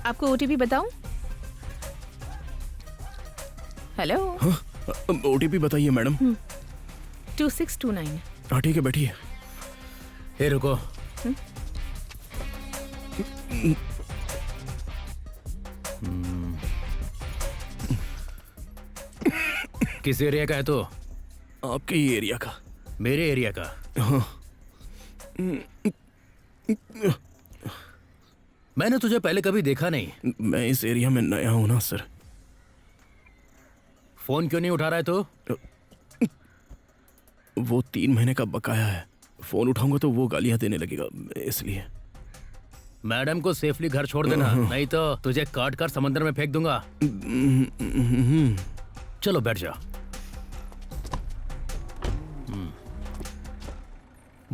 आपको ओटीपी बताऊं? Hello. OTP बताइए मैडम। 2629। हाँ ठीक है, बैठिए। हे रुको। किस एरिया का है तो? आपके ही एरिया का। मेरे एरिया का? हाँ। मैंने तुझे पहले कभी देखा नहीं। मैं इस एरिया में नया हूं ना सर। फोन क्यों नहीं उठा रहा है तू? वो 3 महीने का बकाया है, फोन उठाऊंगा तो वो गालियां देने लगेगा, इसलिए। मैडम को सेफली घर छोड़ देना, नहीं तो तुझे काट कर समंदर में फेंक दूंगा। चलो बैठ जा।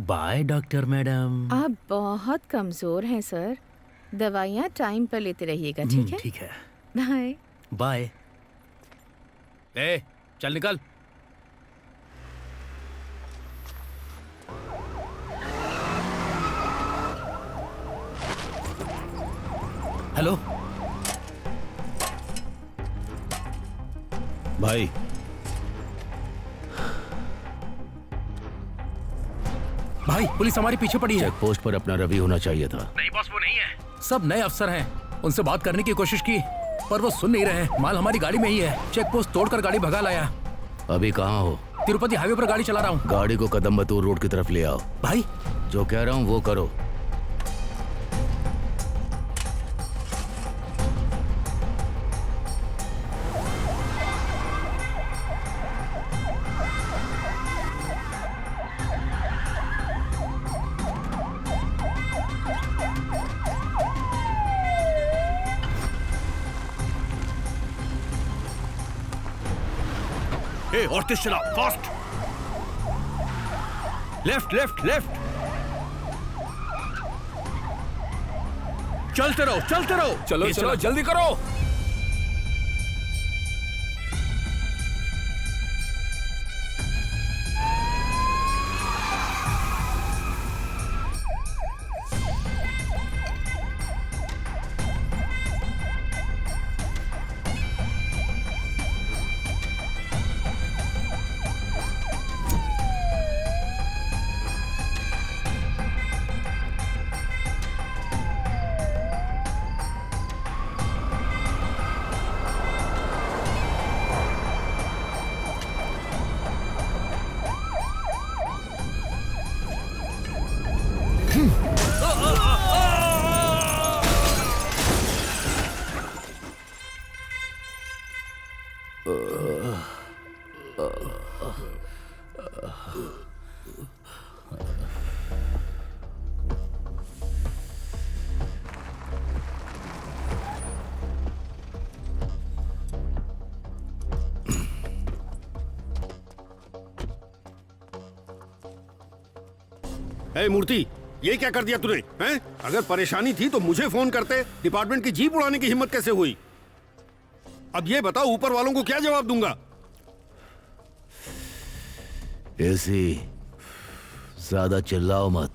By doctor madam. आप बहुत कमजोर हैं सर, दवाइयाँ टाइम पर लेते रहिएगा, ठीक है? ठीक है, बाय। बाय। ए, चल निकल। हेलो भाई, भाई, पुलिस हमारे पीछे पड़ी है। चेक पोस्ट पर अपना रवि होना चाहिए था। नहीं बॉस, वो नहीं है। सब नए अफसर हैं, उनसे बात करने की कोशिश की पर वो सुन नहीं रहे हैं। माल हमारी गाड़ी में ही है, चेक पोस्ट तोड़कर गाड़ी भगा लाया। अभी कहाँ हो? तिरुपति हाईवे पर गाड़ी चला रहा हूँ। गाड़ी को कदम्बतूर रोड की तरफ ले आओ। भाई, जो कह रहा हूँ वो करो। और तेज चला, फास्ट। Left left left. चलते रहो, चलते रहो। चलो चलो, जल्दी करो। ए मूर्ति, ये क्या कर दिया तूने? हैं? अगर परेशानी थी तो मुझे फोन करते। डिपार्टमेंट की जीप उड़ाने की हिम्मत कैसे हुई? अब ये बताओ, ऊपर वालों को क्या जवाब दूंगा? एसी, ज्यादा चिल्लाओ मत।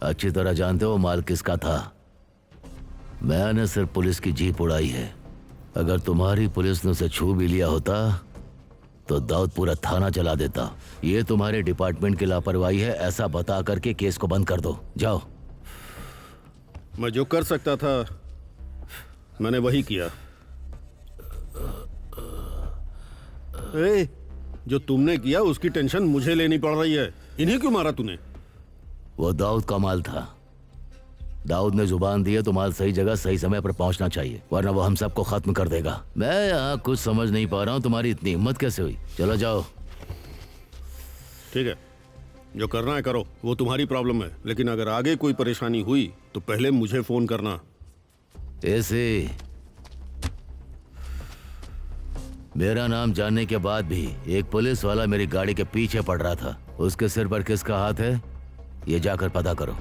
अच्छी तरह जानते हो माल किसका था। मैंने सिर्फ पुलिस की जीप उड़ाई है। अगर तुम्हारी पुलिस ने उसे छू भी लिया होता तो दाऊद पूरा थाना जला देता। ये तुम्हारे डिपार्टमेंट की लापरवाही है, ऐसा बता करके केस को बंद कर दो। जाओ। मैं जो कर सकता था मैंने वही किया। ए, जो तुमने किया उसकी टेंशन मुझे लेनी पड़ रही है। इन्हें क्यों मारा तूने? वो दाऊद का माल था। दाऊद ने जुबान दी है तो माल सही जगह सही समय पर पहुंचना चाहिए, वरना वो हम सबको खत्म कर देगा। मैं यहाँ कुछ समझ नहीं पा रहा हूँ, तुम्हारी इतनी हिम्मत कैसे हुई? चलो जाओ। ठीक है, जो करना है करो, वो तुम्हारी प्रॉब्लम है। लेकिन अगर आगे कोई परेशानी हुई तो पहले मुझे फोन करना। ऐसे मेरा नाम जानने के बाद भी एक पुलिस वाला मेरी गाड़ी के पीछे पड़ रहा था। उसके सिर पर किसका हाथ है ये जाकर पता करो।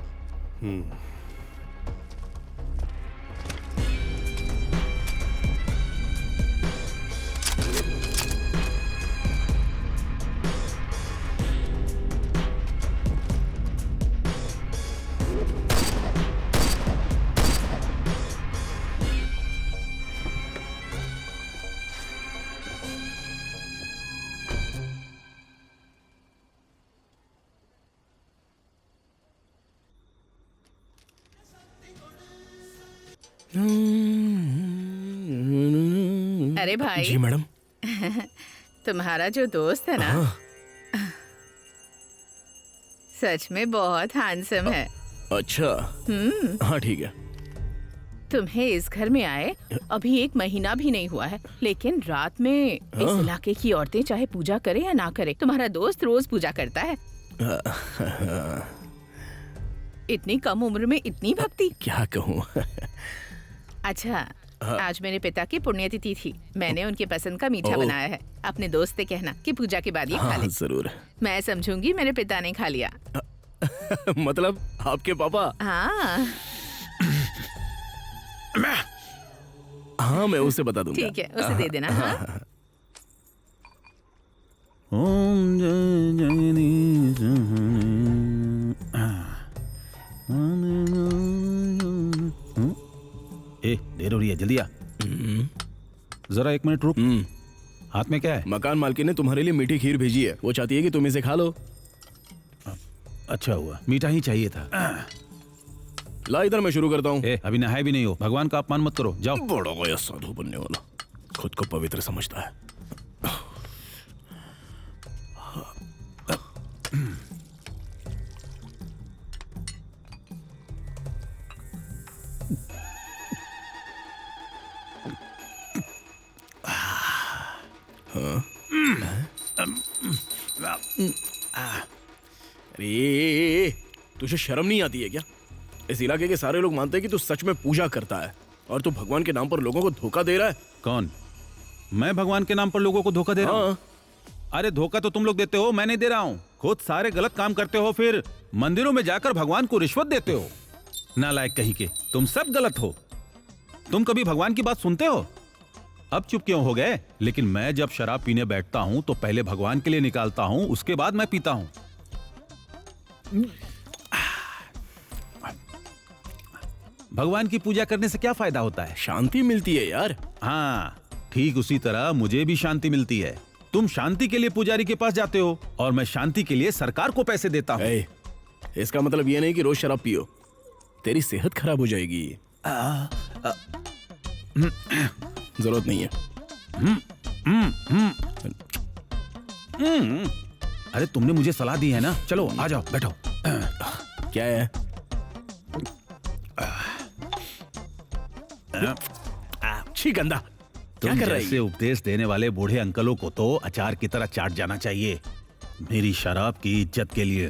अरे भाई जी मैडम। तुम्हारा जो दोस्त है ना, हाँ। सच में बहुत हैंडसम है। अच्छा। हाँ ठीक है। तुम्हें इस घर में आए अभी 1 महीना भी नहीं हुआ है, लेकिन रात में इस इलाके की औरतें चाहे पूजा करे या ना करे, तुम्हारा दोस्त रोज पूजा करता है। इतनी कम उम्र में इतनी भक्ति। क्या कहूँ। अच्छा, आज मेरे पिता की पुण्यतिथि थी। मैंने उनके पसंद का मीठा बनाया है। अपने दोस्त से कहना कि पूजा के बाद ये खा हाँ ले। जरूर। मैं समझूंगी मेरे पिता ने खा लिया। मतलब आपके पापा? हाँ हाँ मैं उसे बता दूंगा। ठीक है, उसे दे देना। हाँ ओम जय जगदीश ए देर हो रही है, जल्दी आ। जरा 1 मिनट रुक। हाथ में क्या है? मकान मालकिन ने तुम्हारे लिए मीठी खीर भेजी है। वो चाहती है कि तुम इसे खा लो। अच्छा हुआ, मीठा ही चाहिए था। ला इधर, मैं शुरू करता हूँ। ए अभी नहाए भी नहीं हो, भगवान का अपमान मत करो, जाओ। बड़ा गया साधु बनने वाला, खुद को पवित्र समझता है। अरे तुझे शर्म नहीं आती है क्या? इस इलाके के सारे लोग मानते हैं कि तू सच में पूजा करता है और तू भगवान के नाम पर लोगों को धोखा दे रहा है। कौन? मैं भगवान के नाम पर लोगों को धोखा दे रहा हूँ? हाँ। अरे धोखा तो तुम लोग देते हो, मैं नहीं दे रहा हूँ। खुद सारे गलत काम करते हो, फिर मंदिरों में जाकर भगवान को रिश्वत देते हो। नालायक कहीं के, तुम सब गलत हो। तुम कभी भगवान की बात सुनते हो? अब चुप क्यों हो गए? लेकिन मैं जब शराब पीने बैठता हूँ तो पहले भगवान के लिए निकालता हूँ, उसके बाद मैं पीता हूँ। भगवान की पूजा करने से क्या फायदा होता है? शांति मिलती है यार। हाँ, ठीक उसी तरह मुझे भी शांति मिलती है। तुम शांति के लिए पुजारी के पास जाते हो और मैं शांति के लिए सरकार को पैसे देता हूँ। इसका मतलब ये नहीं कि रोज शराब पियो, तेरी सेहत खराब हो जाएगी। जरूरत नहीं है। अरे तुमने मुझे सलाह दी है ना, चलो आ जाओ, बैठो। क्या है? छी गंदा, क्या तुम कर रही जैसे है? उपदेश देने वाले बूढ़े अंकलों को तो अचार की तरह चाट जाना चाहिए, मेरी शराब की इज्जत के लिए।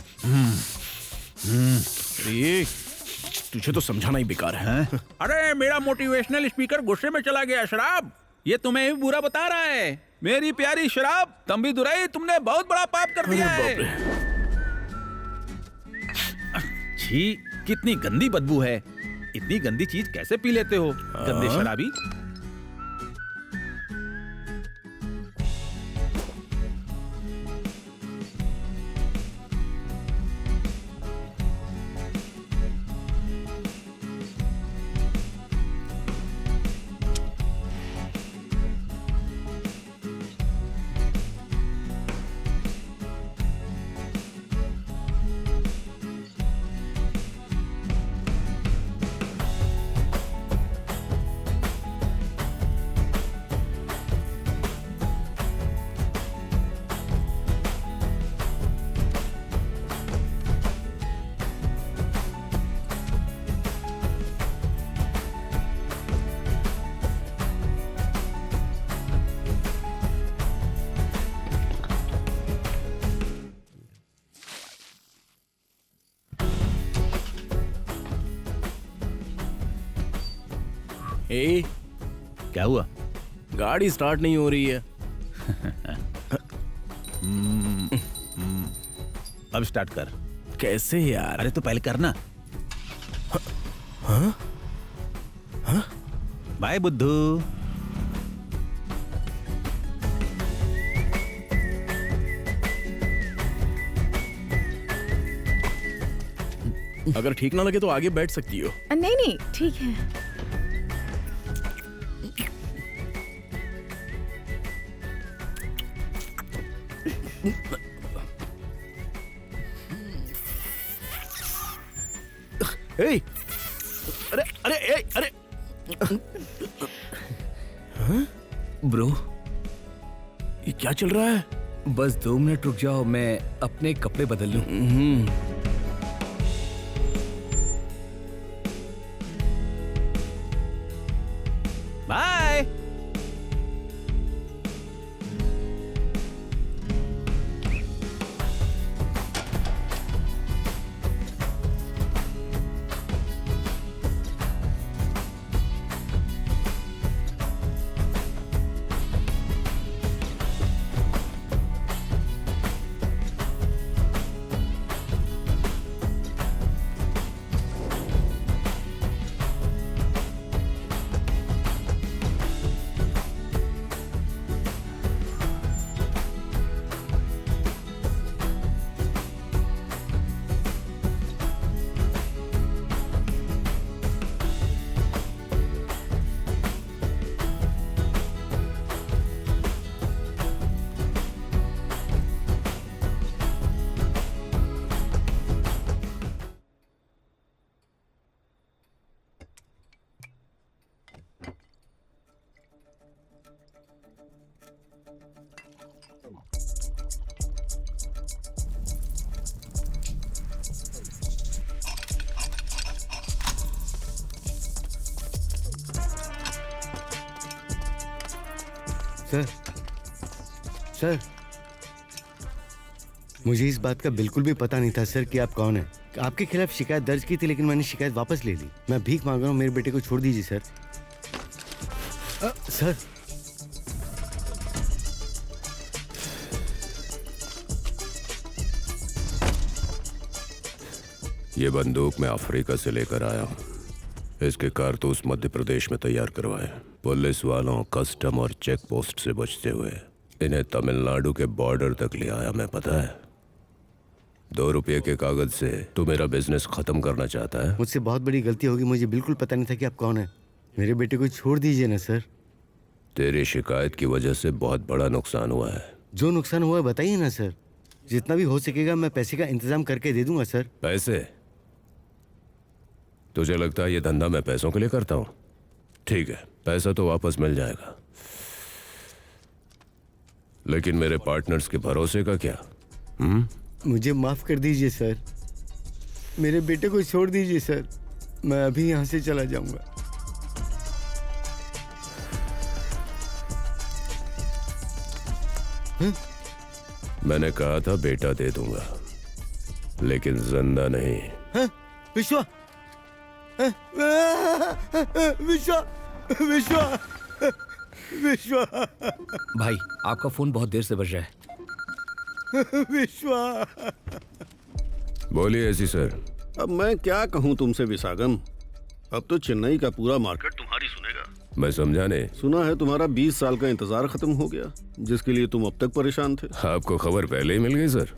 अरे, तुझे तो समझाना ही बेकार है। अरे मेरा मोटिवेशनल स्पीकर गुस्से में चला गया। शराब, ये तुम्हें भी बुरा बता रहा है। मेरी प्यारी शराब, तंबी दुराई, तुमने बहुत बड़ा पाप कर दिया है। छी, कितनी गंदी बदबू है। इतनी गंदी चीज कैसे पी लेते हो, गंदे शराबी। ए, क्या हुआ? गाड़ी स्टार्ट नहीं हो रही है। अब स्टार्ट कर। कैसे यार? अरे तो पहले करना। बाय बुद्धू। अगर ठीक ना लगे तो आगे बैठ सकती हो। नहीं नहीं, ठीक है। ए, अरे अरे ए, अरे हाँ? ब्रो, ये क्या चल रहा है? बस 2 मिनट रुक जाओ, मैं अपने कपड़े बदल लूं। बाय। सर, सर, मुझे इस बात का बिल्कुल भी पता नहीं था सर कि आप कौन हैं। आपके खिलाफ शिकायत दर्ज की थी लेकिन मैंने शिकायत वापस ले ली। मैं भीख मांग रहा हूँ, मेरे बेटे को छोड़ दीजिए सर। सर, ये बंदूक मैं अफ्रीका से लेकर आया हूँ। इसके कारतूस मध्य प्रदेश में तैयार करवाए, पुलिस वालों, कस्टम और चेक पोस्ट से बचते हुए इन्हें तमिलनाडु के बॉर्डर तक ले आया मैं, पता है। 2 रुपये के कागज से तू मेरा बिजनेस खत्म करना चाहता है? मुझसे बहुत बड़ी गलती होगी, मुझे बिल्कुल पता नहीं था कि आप कौन हैं। मेरे बेटे को छोड़ दीजिए ना सर। तेरी शिकायत की वजह से बहुत बड़ा नुकसान हुआ है। जो नुकसान हुआ है बताइए ना सर। जितना भी हो सकेगा मैं पैसे का इंतजाम करके दे दूंगा सर। पैसे? तुझे लगता है ये धंधा मैं पैसों के लिए करता हूँ? ठीक है, पैसा तो वापस मिल जाएगा, लेकिन मेरे पार्टनर्स के भरोसे का क्या? मुझे माफ कर दीजिए सर, मेरे बेटे को छोड़ दीजिए सर, मैं अभी यहाँ से चला जाऊंगा। मैंने कहा था बेटा दे दूंगा, लेकिन जिंदा नहीं। विश्वा, विश्वा, विश्वा, विश्वा, भाई, आपका फोन बहुत देर से बज रहा है। विश्वा। बोलिए ऐसी सर। अब मैं क्या कहूँ तुमसे विशागम, अब तो चेन्नई का पूरा मार्केट तुम्हारी सुनेगा। मैं समझा नहीं। सुना है तुम्हारा 20 साल का इंतजार खत्म हो गया, जिसके लिए तुम अब तक परेशान थे। आपको खबर पहले ही मिल गई सर?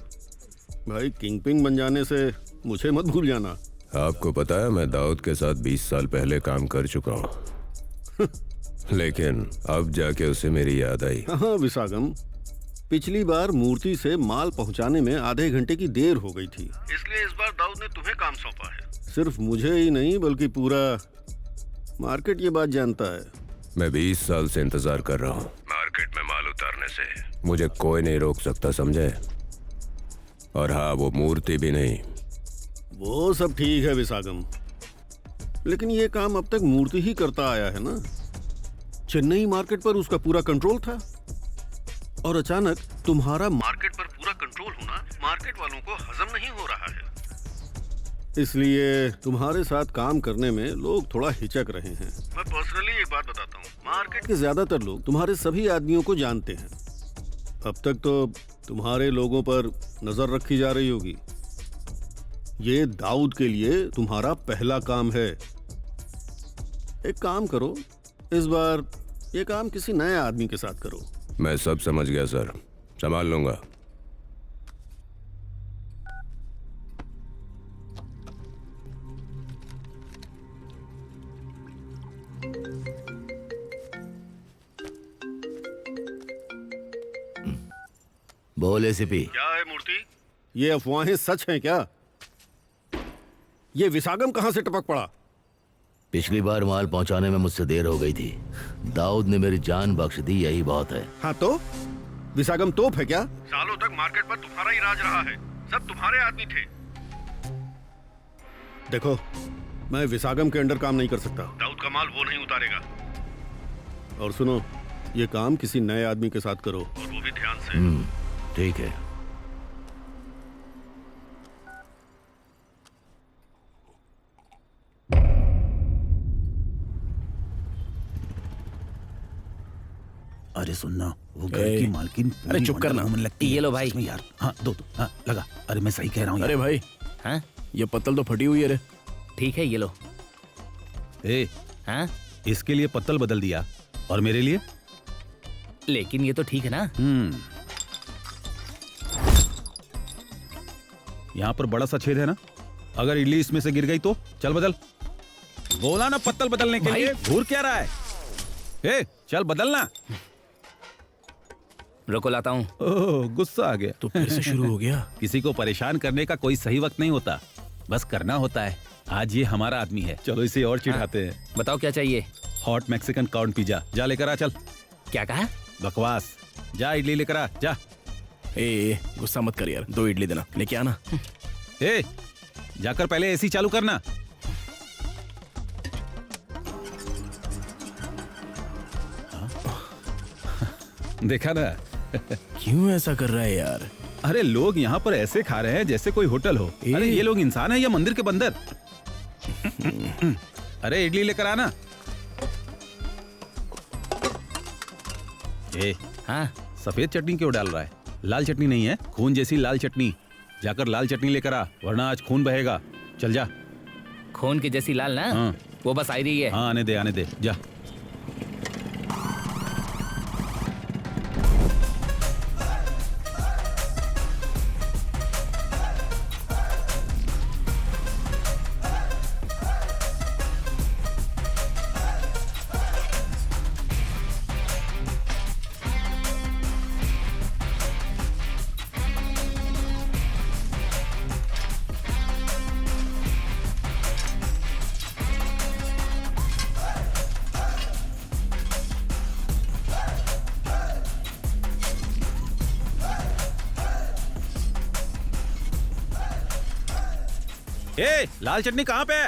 भाई, किंगपिन बन जाने से मुझे मत भूल जाना। आपको पता है मैं दाऊद के साथ 20 साल पहले काम कर चुका हूँ। लेकिन अब जाके उसे मेरी याद आई। हाँ विशागम, पिछली बार मूर्ति से माल पहुंचाने में आधे घंटे की देर हो गई थी, इसलिए इस बार दाऊद ने तुम्हें काम सौंपा है। सिर्फ मुझे ही नहीं बल्कि पूरा मार्केट ये बात जानता है। मैं 20 साल से इंतजार कर रहा हूँ मार्केट में माल उतारने से। मुझे कोई नहीं रोक सकता, समझे? और हाँ, वो मूर्ति भी नहीं। वो सब ठीक है विशागम, लेकिन ये काम अब तक मूर्ति ही करता आया है ना। चेन्नई मार्केट पर उसका पूरा कंट्रोल था और अचानक तुम्हारा मार्केट पर पूरा कंट्रोल होना मार्केट वालों को हजम नहीं हो रहा है। इसलिए तुम्हारे साथ काम करने में लोग थोड़ा हिचक रहे हैं। मैं पर्सनली एक बात बताता हूँ, मार्केट के ज्यादातर लोग तुम्हारे सभी आदमियों को जानते हैं। अब तक तो तुम्हारे लोगों पर नजर रखी जा रही होगी। ये दाऊद के लिए तुम्हारा पहला काम है। एक काम करो, इस बार ये काम किसी नए आदमी के साथ करो। मैं सब समझ गया सर, संभाल लूंगा। बोल एसीपी। क्या है मूर्ति, ये अफवाहें सच हैं क्या? ये विशागम कहां से टपक पड़ा? पिछली बार माल पहुंचाने में मुझसे देर हो गई थी, दाऊद ने मेरी जान बख्श दी, यही बहुत है। हाँ तो विसागम तोप है क्या? सालों तक मार्केट पर तुम्हारा ही राज रहा है, सब तुम्हारे आदमी थे। देखो, मैं विसागम के अंडर काम नहीं कर सकता। दाऊद का माल वो नहीं उतारेगा। और सुनो, ये काम किसी नए आदमी के साथ करो, और वो भी ध्यान से। ठीक है। अरे सुनना, वो घर ए, की मालकिन अरे चुप करना। मन लगती है। ये लो भाई। इसमें यार, हाँ दो, हाँ लगा। अरे मैं सही कह रहा हूँ अरे भाई, हाँ ये पत्तल तो फटी हुई है रे। ठीक है, ये लो। ए, हाँ इसके लिए पत्तल बदल दिया और मेरे लिए? लेकिन ये तो ठीक है ना। यहाँ पर बड़ा सा छेद है ना, अगर इडली इसमें से गिर गई तो चल बदल। बोला ना पत्तल बदलने के लिए, घूर क्या रहा है? ए, चल बदलना। रुको लाता हूँ। ओह, गुस्सा आ गया तो फिर से शुरू हो गया। किसी को परेशान करने का कोई सही वक्त नहीं होता, बस करना होता है। आज ये हमारा आदमी है, चलो इसे और चिढ़ाते हैं। बताओ क्या चाहिए। हॉट मैक्सिकन कॉर्न पिज्जा, जा लेकर आ। चल। क्या कहा? बकवास, जा इडली लेकर आ जा। ए, गुस्सा मत कर यार, 2 इडली देना, लेके आना। ए, जाकर पहले एसी चालू करना। देखा ना? क्यों ऐसा कर रहा है यार? अरे लोग यहाँ पर ऐसे खा रहे हैं जैसे कोई होटल हो। अरे ये लोग इंसान है या मंदिर के बंदर? अरे इडली लेकर आना। ए, हाँ सफेद चटनी क्यों डाल रहा है? लाल चटनी नहीं है, खून जैसी लाल चटनी। जाकर लाल चटनी लेकर आ, वरना आज खून बहेगा। चल जा। खून की जैसी लाल ना। हाँ। वो बस आई रही है। हाँ आने दे जा। ए, लाल चटनी कहाँ पे है?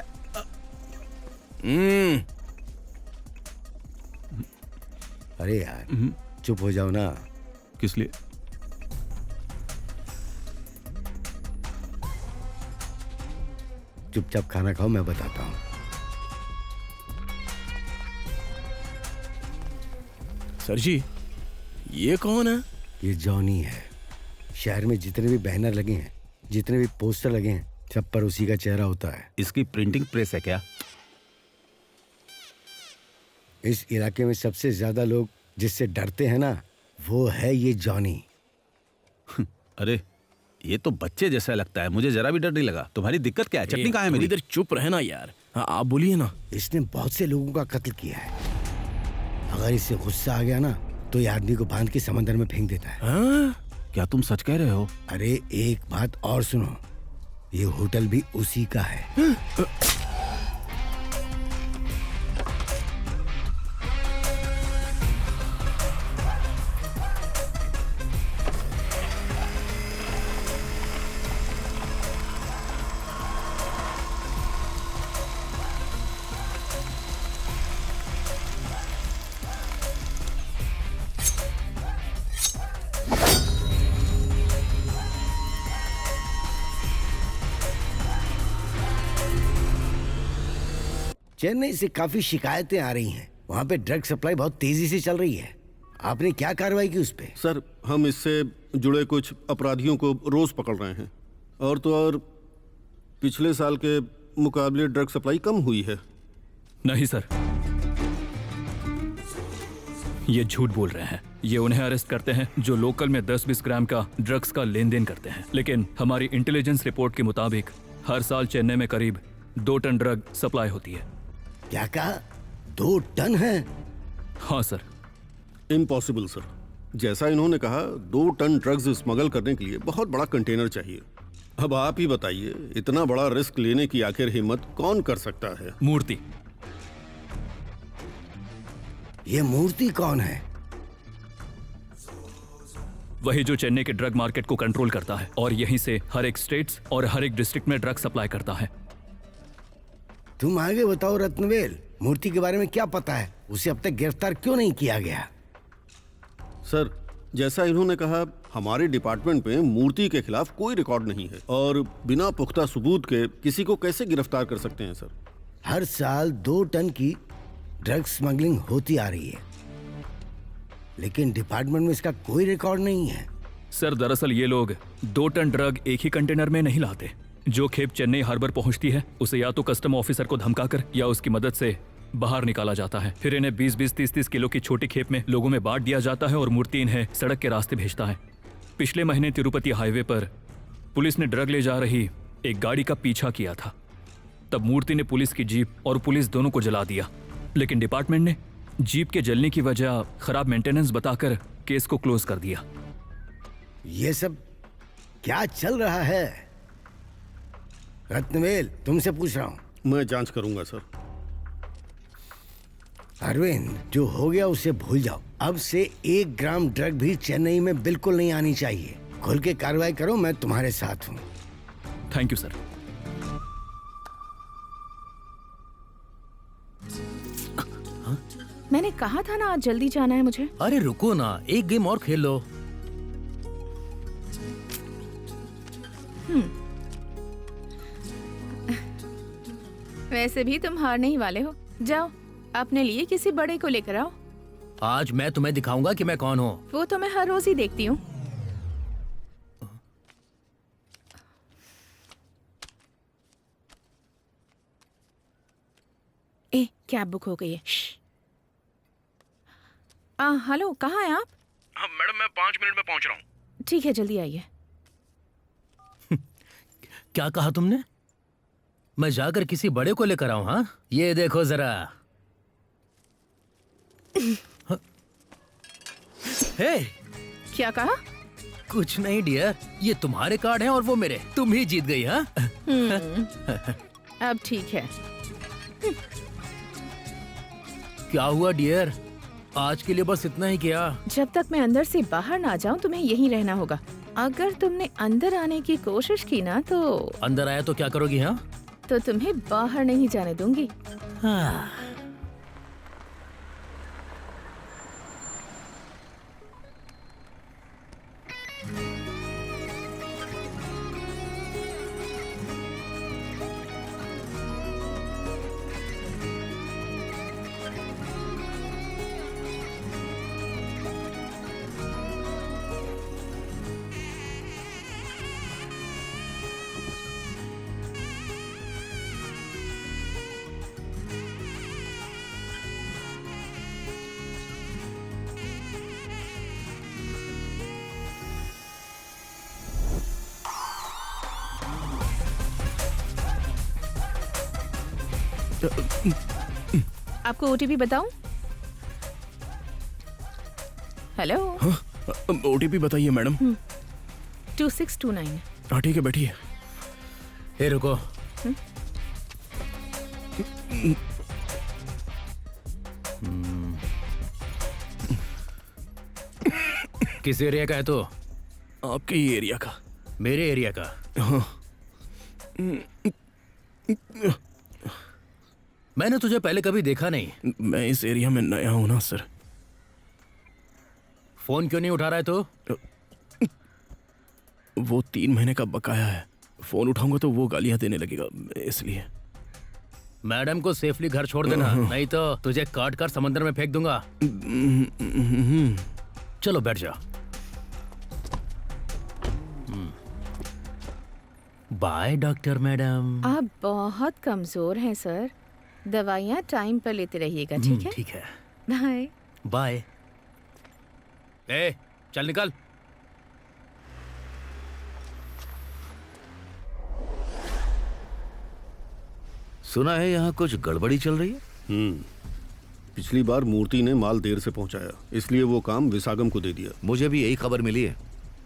अरे यार चुप हो जाओ ना। किस लिए? चुपचाप खाना खाओ, मैं बताता हूँ। सर जी, ये कौन है? ये जॉनी है। शहर में जितने भी बैनर लगे हैं, जितने भी पोस्टर लगे हैं, सब पर उसी का चेहरा होता है। इसकी प्रिंटिंग प्रेस है क्या? इस इलाके में सबसे ज्यादा लोग जिससे डरते हैं ना, वो है ये जॉनी। अरे ये तो बच्चे जैसा लगता है, मुझे जरा भी डर नहीं लगा। तुम्हारी दिक्कत क्या है? चटनी कहाँ है मेरी? इधर चुप रहना यार। हाँ आप बोलिए ना। इसने बहुत से लोगों का कत्ल किया है। अगर इससे गुस्सा आ गया ना, तो ये आदमी को बांध के समंदर में फेंक देता है। हाँ? क्या तुम सच कह रहे हो? अरे एक बात और सुनो, ये होटल भी उसी का है। चेन्नई से काफी शिकायतें आ रही हैं। वहाँ पे ड्रग सप्लाई बहुत तेजी से चल रही है। आपने क्या कार्रवाई की उस पे? सर, हम इससे जुड़े कुछ अपराधियों को रोज पकड़ रहे हैं। और तो और पिछले साल के मुकाबले ड्रग सप्लाई कम हुई है। नहीं सर, ये झूठ बोल रहे हैं। ये उन्हें अरेस्ट करते हैं जो लोकल में 10-20 ग्राम का ड्रग्स का लेन देन करते हैं, लेकिन हमारी इंटेलिजेंस रिपोर्ट के मुताबिक हर साल चेन्नई में करीब 2 टन ड्रग सप्लाई होती है। क्या कहा? 2 टन है? हाँ सर। Impossible sir. जैसा इन्होंने कहा, 2 टन ड्रग्स स्मगल करने के लिए बहुत बड़ा कंटेनर चाहिए। अब आप ही बताइए, इतना बड़ा रिस्क लेने की आखिर हिम्मत कौन कर सकता है? मूर्ति, ये मूर्ति कौन है? वही जो चेन्नई के ड्रग मार्केट को कंट्रोल करता है और यहीं से हर एक स्टेट्स और हर एक डिस्ट्रिक्ट में ड्रग सप्लाई करता है। तुम आगे बताओ रत्नवेल, मूर्ति के बारे में क्या पता है? उसे अब तक गिरफ्तार क्यों नहीं किया गया? सर, जैसा इन्होंने कहा, हमारे डिपार्टमेंट में मूर्ति के खिलाफ कोई रिकॉर्ड नहीं है और बिना पुख्ता सबूत के किसी को कैसे गिरफ्तार कर सकते हैं सर? हर साल 2 टन की ड्रग स्मगलिंग होती आ रही है, लेकिन डिपार्टमेंट में इसका कोई रिकॉर्ड नहीं है। सर, दरअसल ये लोग 2 टन ड्रग एक ही कंटेनर में नहीं लाते। जो खेप चेन्नई हार्बर पहुंचती है उसे या तो कस्टम ऑफिसर को धमकाकर या उसकी मदद से बाहर निकाला जाता है। फिर इन्हें 20-20, 30-30 किलो की छोटी खेप में लोगों में बांट दिया जाता है और मूर्ति इन्हें सड़क के रास्ते भेजता है। पिछले महीने तिरुपति हाईवे पर पुलिस ने ड्रग ले जा रही एक गाड़ी का पीछा किया था। तब मूर्ति ने पुलिस की जीप और पुलिस दोनों को जला दिया, लेकिन डिपार्टमेंट ने जीप के जलने की वजह खराब मेंटेनेंस बताकर केस को क्लोज कर दिया। ये सब क्या चल रहा है? रत्नवेल, तुमसे पूछ रहा हूं। मैं जांच करूंगा सर। अरविंद, जो हो गया उसे भूल जाओ। अब से 1 ग्राम ड्रग भी चेन्नई में बिल्कुल नहीं आनी चाहिए। खुल के कार्रवाई करो, मैं तुम्हारे साथ हूँ। Thank you sir. मैंने कहा था ना आज जल्दी जाना है मुझे। अरे रुको ना, एक गेम और खेल लो। वैसे भी तुम हारने ही वाले हो। जाओ, अपने लिए किसी बड़े को लेकर आओ। आज मैं तुम्हें दिखाऊंगा कि मैं कौन हूँ। वो तो मैं हर रोज ही देखती हूँ। ए, कैब बुक हो गई है। हेलो, कहाँ हैं आप? हाँ मैडम, मैं 5 मिनट में पहुंच रहा हूँ। ठीक है, जल्दी आइए। क्या कहा तुमने? मैं जाकर किसी बड़े को लेकर आऊं? हाँ, ये देखो जरा। हे, क्या कहा? कुछ नहीं डियर, ये तुम्हारे कार्ड हैं और वो मेरे। तुम ही जीत गई। हाँ अब ठीक है। क्या हुआ डियर? आज के लिए बस इतना ही किया? जब तक मैं अंदर से बाहर ना जाऊं तुम्हें यहीं रहना होगा। अगर तुमने अंदर आने की कोशिश की ना तो अंदर आया तो क्या करोगी? हाँ, तो तुम्हें बाहर नहीं जाने दूंगी। हाँ। आपको ओटीपी बताऊं? हेलो। ओटीपी बताइए मैडम। 2629। हाँ ठीक है, बैठिए। हे रुको। किस एरिया का है तो? आपके ही एरिया का। मेरे एरिया का? हाँ। मैंने तुझे पहले कभी देखा नहीं। मैं इस एरिया में नया हूं ना सर। फोन क्यों नहीं उठा रहा है तो? वो 3 महीने का बकाया है। फोन उठाऊंगा तो वो गालियां देने लगेगा, इसलिए। मैडम को सेफली घर छोड़ देना, नहीं तो तुझे काट कर समंदर में फेंक दूंगा। चलो बैठ जा। By doctor madam. आप बहुत कमजोर हैं सर। दवाइयाँ टाइम पर लेते रहिएगा, ठीक है? ठीक है, बाय। बाय। ए, चल निकल। सुना है यहाँ कुछ गड़बड़ी चल रही है। पिछली बार मूर्ति ने माल देर से पहुंचाया, इसलिए वो काम विसागम को दे दिया। मुझे भी यही खबर मिली है।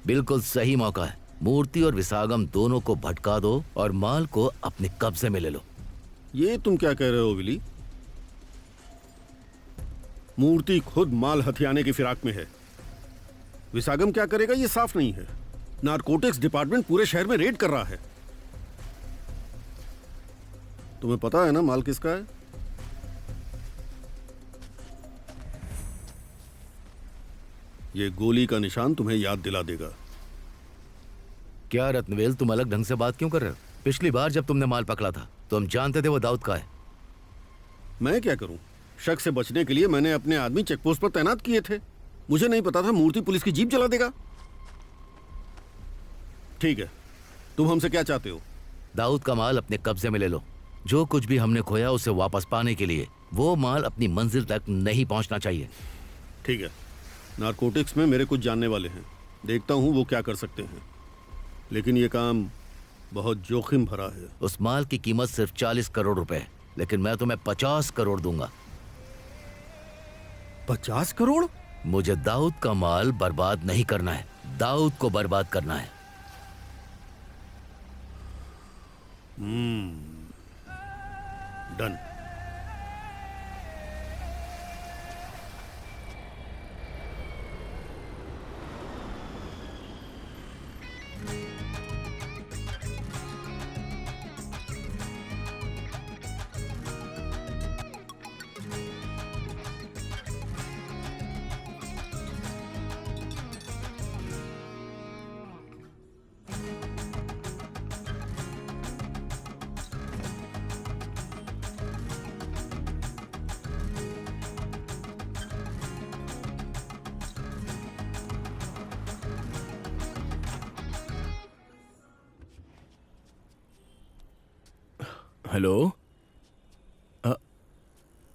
बिल्कुल सही मौका है। मूर्ति और विसागम दोनों को भटका दो और माल को अपने कब्जे में ले लो। ये तुम क्या कह रहे हो विली? मूर्ति खुद माल हथियाने की फिराक में है। विसागम क्या करेगा ये साफ नहीं है। नारकोटिक्स डिपार्टमेंट पूरे शहर में रेड कर रहा है। तुम्हें पता है ना माल किसका है? ये गोली का निशान तुम्हें याद दिला देगा। क्या रत्नवेल, तुम अलग ढंग से बात क्यों कर रहे हो? पिछली बार जब तुमने माल पकड़ा था तुम जानते थे वो दाऊद का है। मैं क्या करूं? शक से बचने के लिए मैंने अपने आदमी चेकपोस्ट पर तैनात किए थे। मुझे नहीं पता था मूर्ति पुलिस की जीप जला देगा। ठीक है, तुम हमसे क्या चाहते हो? दाऊद का माल अपने कब्जे में ले लो। जो कुछ भी हमने खोया उसे वापस पाने के लिए वो माल अपनी मंजिल तक नहीं पहुंचना चाहिए। ठीक है, नारकोटिक्स में मेरे कुछ जानने वाले हैं, देखता हूं वो क्या कर सकते हैं, लेकिन ये काम बहुत जोखिम भरा है। उस माल की कीमत सिर्फ 40 करोड़ रुपए है, लेकिन मैं तुम्हें 50 करोड़ दूंगा। 50 करोड़? मुझे दाऊद का माल बर्बाद नहीं करना है, दाऊद को बर्बाद करना है। डन। हेलो।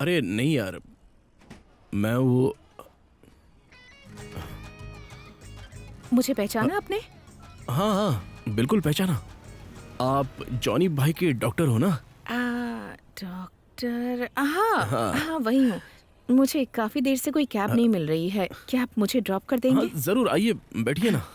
अरे नहीं यार, मैं वो मुझे पहचाना आपने? हाँ हाँ बिल्कुल पहचाना। आप जॉनी भाई के डॉक्टर हो ना? डॉक्टर, हाँ हाँ वही हूँ। मुझे काफी देर से कोई कैब नहीं मिल रही है, क्या आप मुझे ड्रॉप कर देंगे? हाँ, जरूर, आइए बैठिए ना।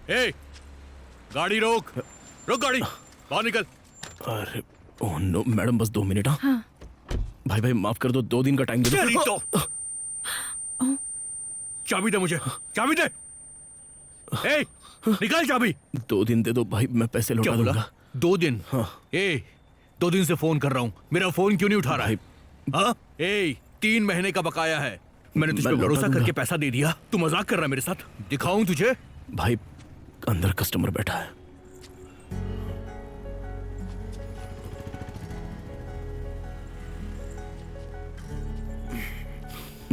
ए, गाड़ी रोक, रोक गाड़ी, बाहर निकल। अरे ओह नो मैडम, बस 2 मिनट। हाँ। भाई भाई माफ कर दो, 2 दिन का टाइम दे दो। चाबी दे मुझे, चाबी दे। ए, निकाल चाबी। 2 दिन दे दो भाई, मैं पैसे लौटा दूंगा। 2 दिन? हाँ। ए, 2 दिन से फोन कर रहा हूँ, मेरा फोन क्यों नहीं उठा रहा है? हाँ? ए, 3 महीने का बकाया है, मैंने तुझ पे भरोसा करके पैसा दे दिया, तू मजाक कर रहा है मेरे साथ? दिखाऊं तुझे? भाई अंदर कस्टमर बैठा है।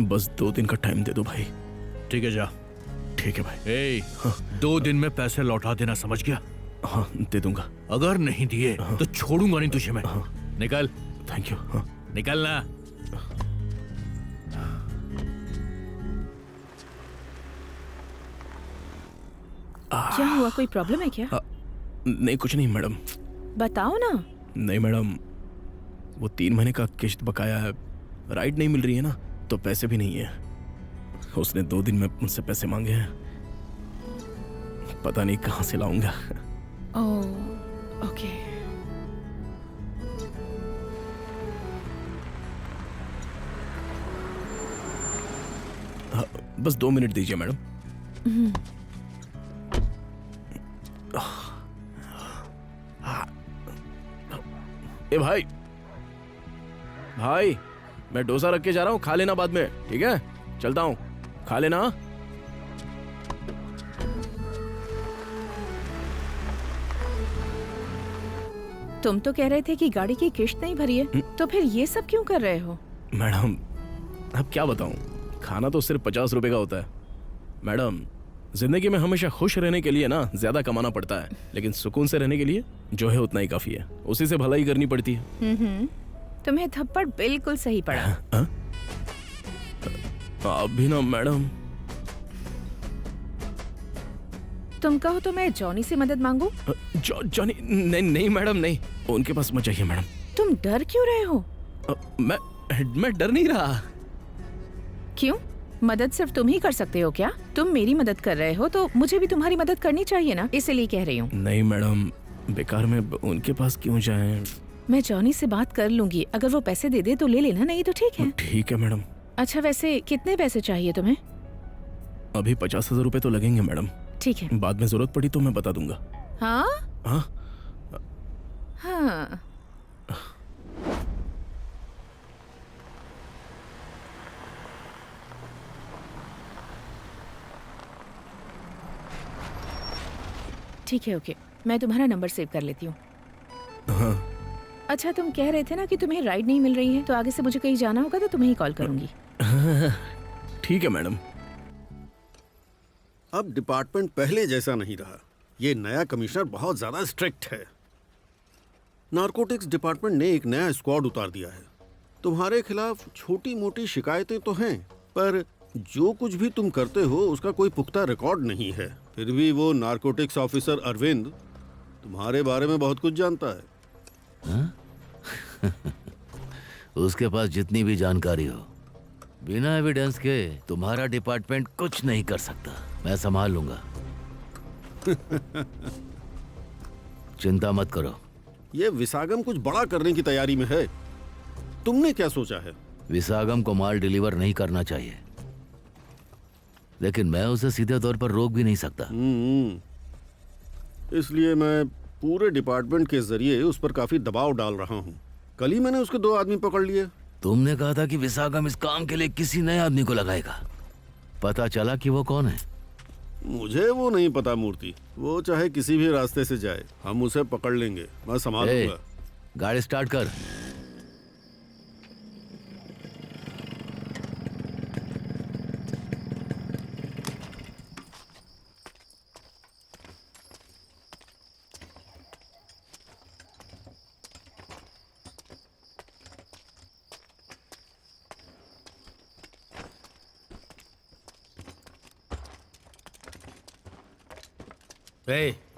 बस 2 दिन का टाइम दे दो भाई। ठीक है, जा। ठीक है भाई। ए, 2 दिन में पैसे लौटा देना, समझ गया? हाँ दे दूंगा। अगर नहीं दिए तो छोड़ूंगा नहीं तुझे मैं। निकल। Thank you. हाँ। निकलना। क्या हुआ, कोई प्रॉब्लम है क्या? नहीं कुछ नहीं मैडम। बताओ ना। नहीं मैडम, वो 3 महीने का किश्त बकाया है, राइड नहीं मिल रही है ना, तो पैसे भी नहीं है। उसने 2 दिन में मुझसे पैसे मांगे हैं, पता नहीं कहाँ से लाऊंगा। Oh okay. बस 2 मिनट दीजिए मैडम। ए भाई, भाई मैं डोसा रख के जा रहा हूँ, खा लेना बाद में, ठीक है? चलता हूँ, खा लेना। तुम तो कह रहे थे कि गाड़ी की किश्त नहीं भरी है, तो फिर ये सब क्यों कर रहे हो? मैडम अब क्या बताऊं, खाना तो सिर्फ 50 रुपए का होता है। मैडम जिंदगी में हमेशा खुश रहने के लिए ना ज्यादा कमाना पड़ता है, लेकिन सुकून से रहने के लिए जो है उतना ही काफी है, उसी से भलाई करनी पड़ती है। तुम्हें थप्पड़ बिल्कुल सही पड़ा। आप भी ना मैडम। तुम कहो तो मैं जॉनी से मदद मांगू? जॉनी? नहीं नहीं मैडम नहीं, उनके पास मत जाइए मैडम। तुम डर क्यों रहे हो? मैं डर नहीं रहा। क्यों? मदद सिर्फ तुम ही कर सकते हो क्या? तुम मेरी मदद कर रहे हो तो मुझे भी तुम्हारी मदद करनी चाहिए ना, इसलिए कह रही हूँ। नहीं मैडम, बेकार में उनके पास क्यों जाएं? मैं जॉनी से बात कर लूंगी, अगर वो पैसे दे दे तो ले लेना, नहीं तो ठीक है। ठीक है मैडम। अच्छा वैसे कितने पैसे चाहिए तुम्हें? अभी 50,000 रुपए तो लगेंगे मैडम। ठीक है। बाद में जरूरत पड़ी तो मैं बता दूंगा। हाँ हाँ हाँ। ठीक है, ओके, मैं तुम्हारा नंबर सेव कर लेती हूँ। हाँ। अच्छा तुम कह रहे थे ना कि तुम्हें राइड नहीं मिल रही है, तो आगे से मुझे कहीं जाना होगा तो तुम्हें ही कॉल करूंगी। ठीक है मैडम। अब डिपार्टमेंट पहले जैसा नहीं रहा। ये नया कमिश्नर बहुत ज्यादा स्ट्रिक्ट है। नारकोटिक्स डिपार्टमेंट ने एक नया स्क्वाड उतार दिया है। तुम्हारे खिलाफ छोटी मोटी शिकायतें तो हैं, पर जो कुछ भी तुम करते हो उसका कोई पुख्ता रिकॉर्ड नहीं है। फिर भी वो नारकोटिक्स ऑफिसर अरविंद तुम्हारे बारे में बहुत कुछ जानता है। उसके पास जितनी भी जानकारी हो, बिना एविडेंस के तुम्हारा डिपार्टमेंट कुछ नहीं कर सकता। मैं संभाल लूंगा। चिंता मत करो। ये विसागम कुछ बड़ा करने की तैयारी में है। तुमने क्या सोचा है? विसागम को माल डिलीवर नहीं करना चाहिए, लेकिन मैं उसे सीधे तौर पर रोक भी नहीं सकता। इसलिए मैं पूरे डिपार्टमेंट के जरिए उस पर काफी दबाव डाल रहा हूँ। कल ही मैंने उसके 2 आदमी पकड़ लिए। तुमने कहा था कि विसागम इस काम के लिए किसी नए आदमी को लगाएगा। पता चला कि वो कौन है? मुझे वो नहीं पता मूर्ति। वो चाहे किसी भी रास्ते से जाए, हम उसे पकड़ लेंगे। मैं संभाल लूंगा। गाड़ी स्टार्ट कर।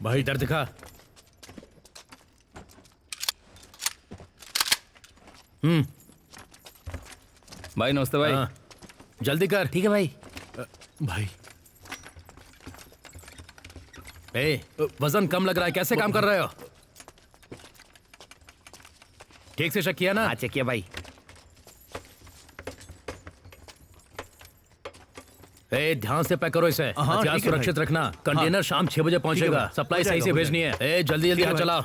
भाई इधर दिखा। भाई नमस्ते भाई। हाँ, जल्दी कर। ठीक है भाई। भाई वजन कम लग रहा है, कैसे काम कर रहे हो? ठीक से चेक किया ना? हाँ चेक किया भाई। ध्यान से पैक करो इसे। हथियार सुरक्षित रखना। कंटेनर शाम 6 बजे पहुंचेगा। सप्लाई सही से भेजनी है। जल्दी जल्दी हाथ चलाओ।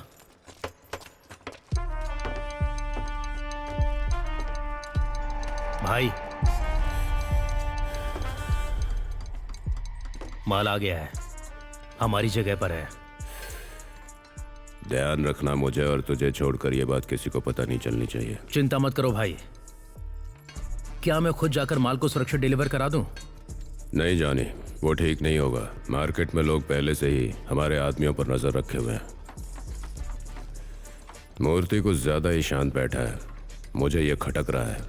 भाई माल आ गया है, हमारी जगह पर है। ध्यान रखना, मुझे और तुझे छोड़कर ये बात किसी को पता नहीं चलनी चाहिए। चिंता मत करो भाई। क्या मैं खुद जाकर माल को सुरक्षित डिलीवर करा दूं? नहीं जानी, वो ठीक नहीं होगा। मार्केट में लोग पहले से ही हमारे आदमियों पर नजर रखे हुए हैं। मूर्ति कुछ ज्यादा ही शांत बैठा है, मुझे ये खटक रहा है।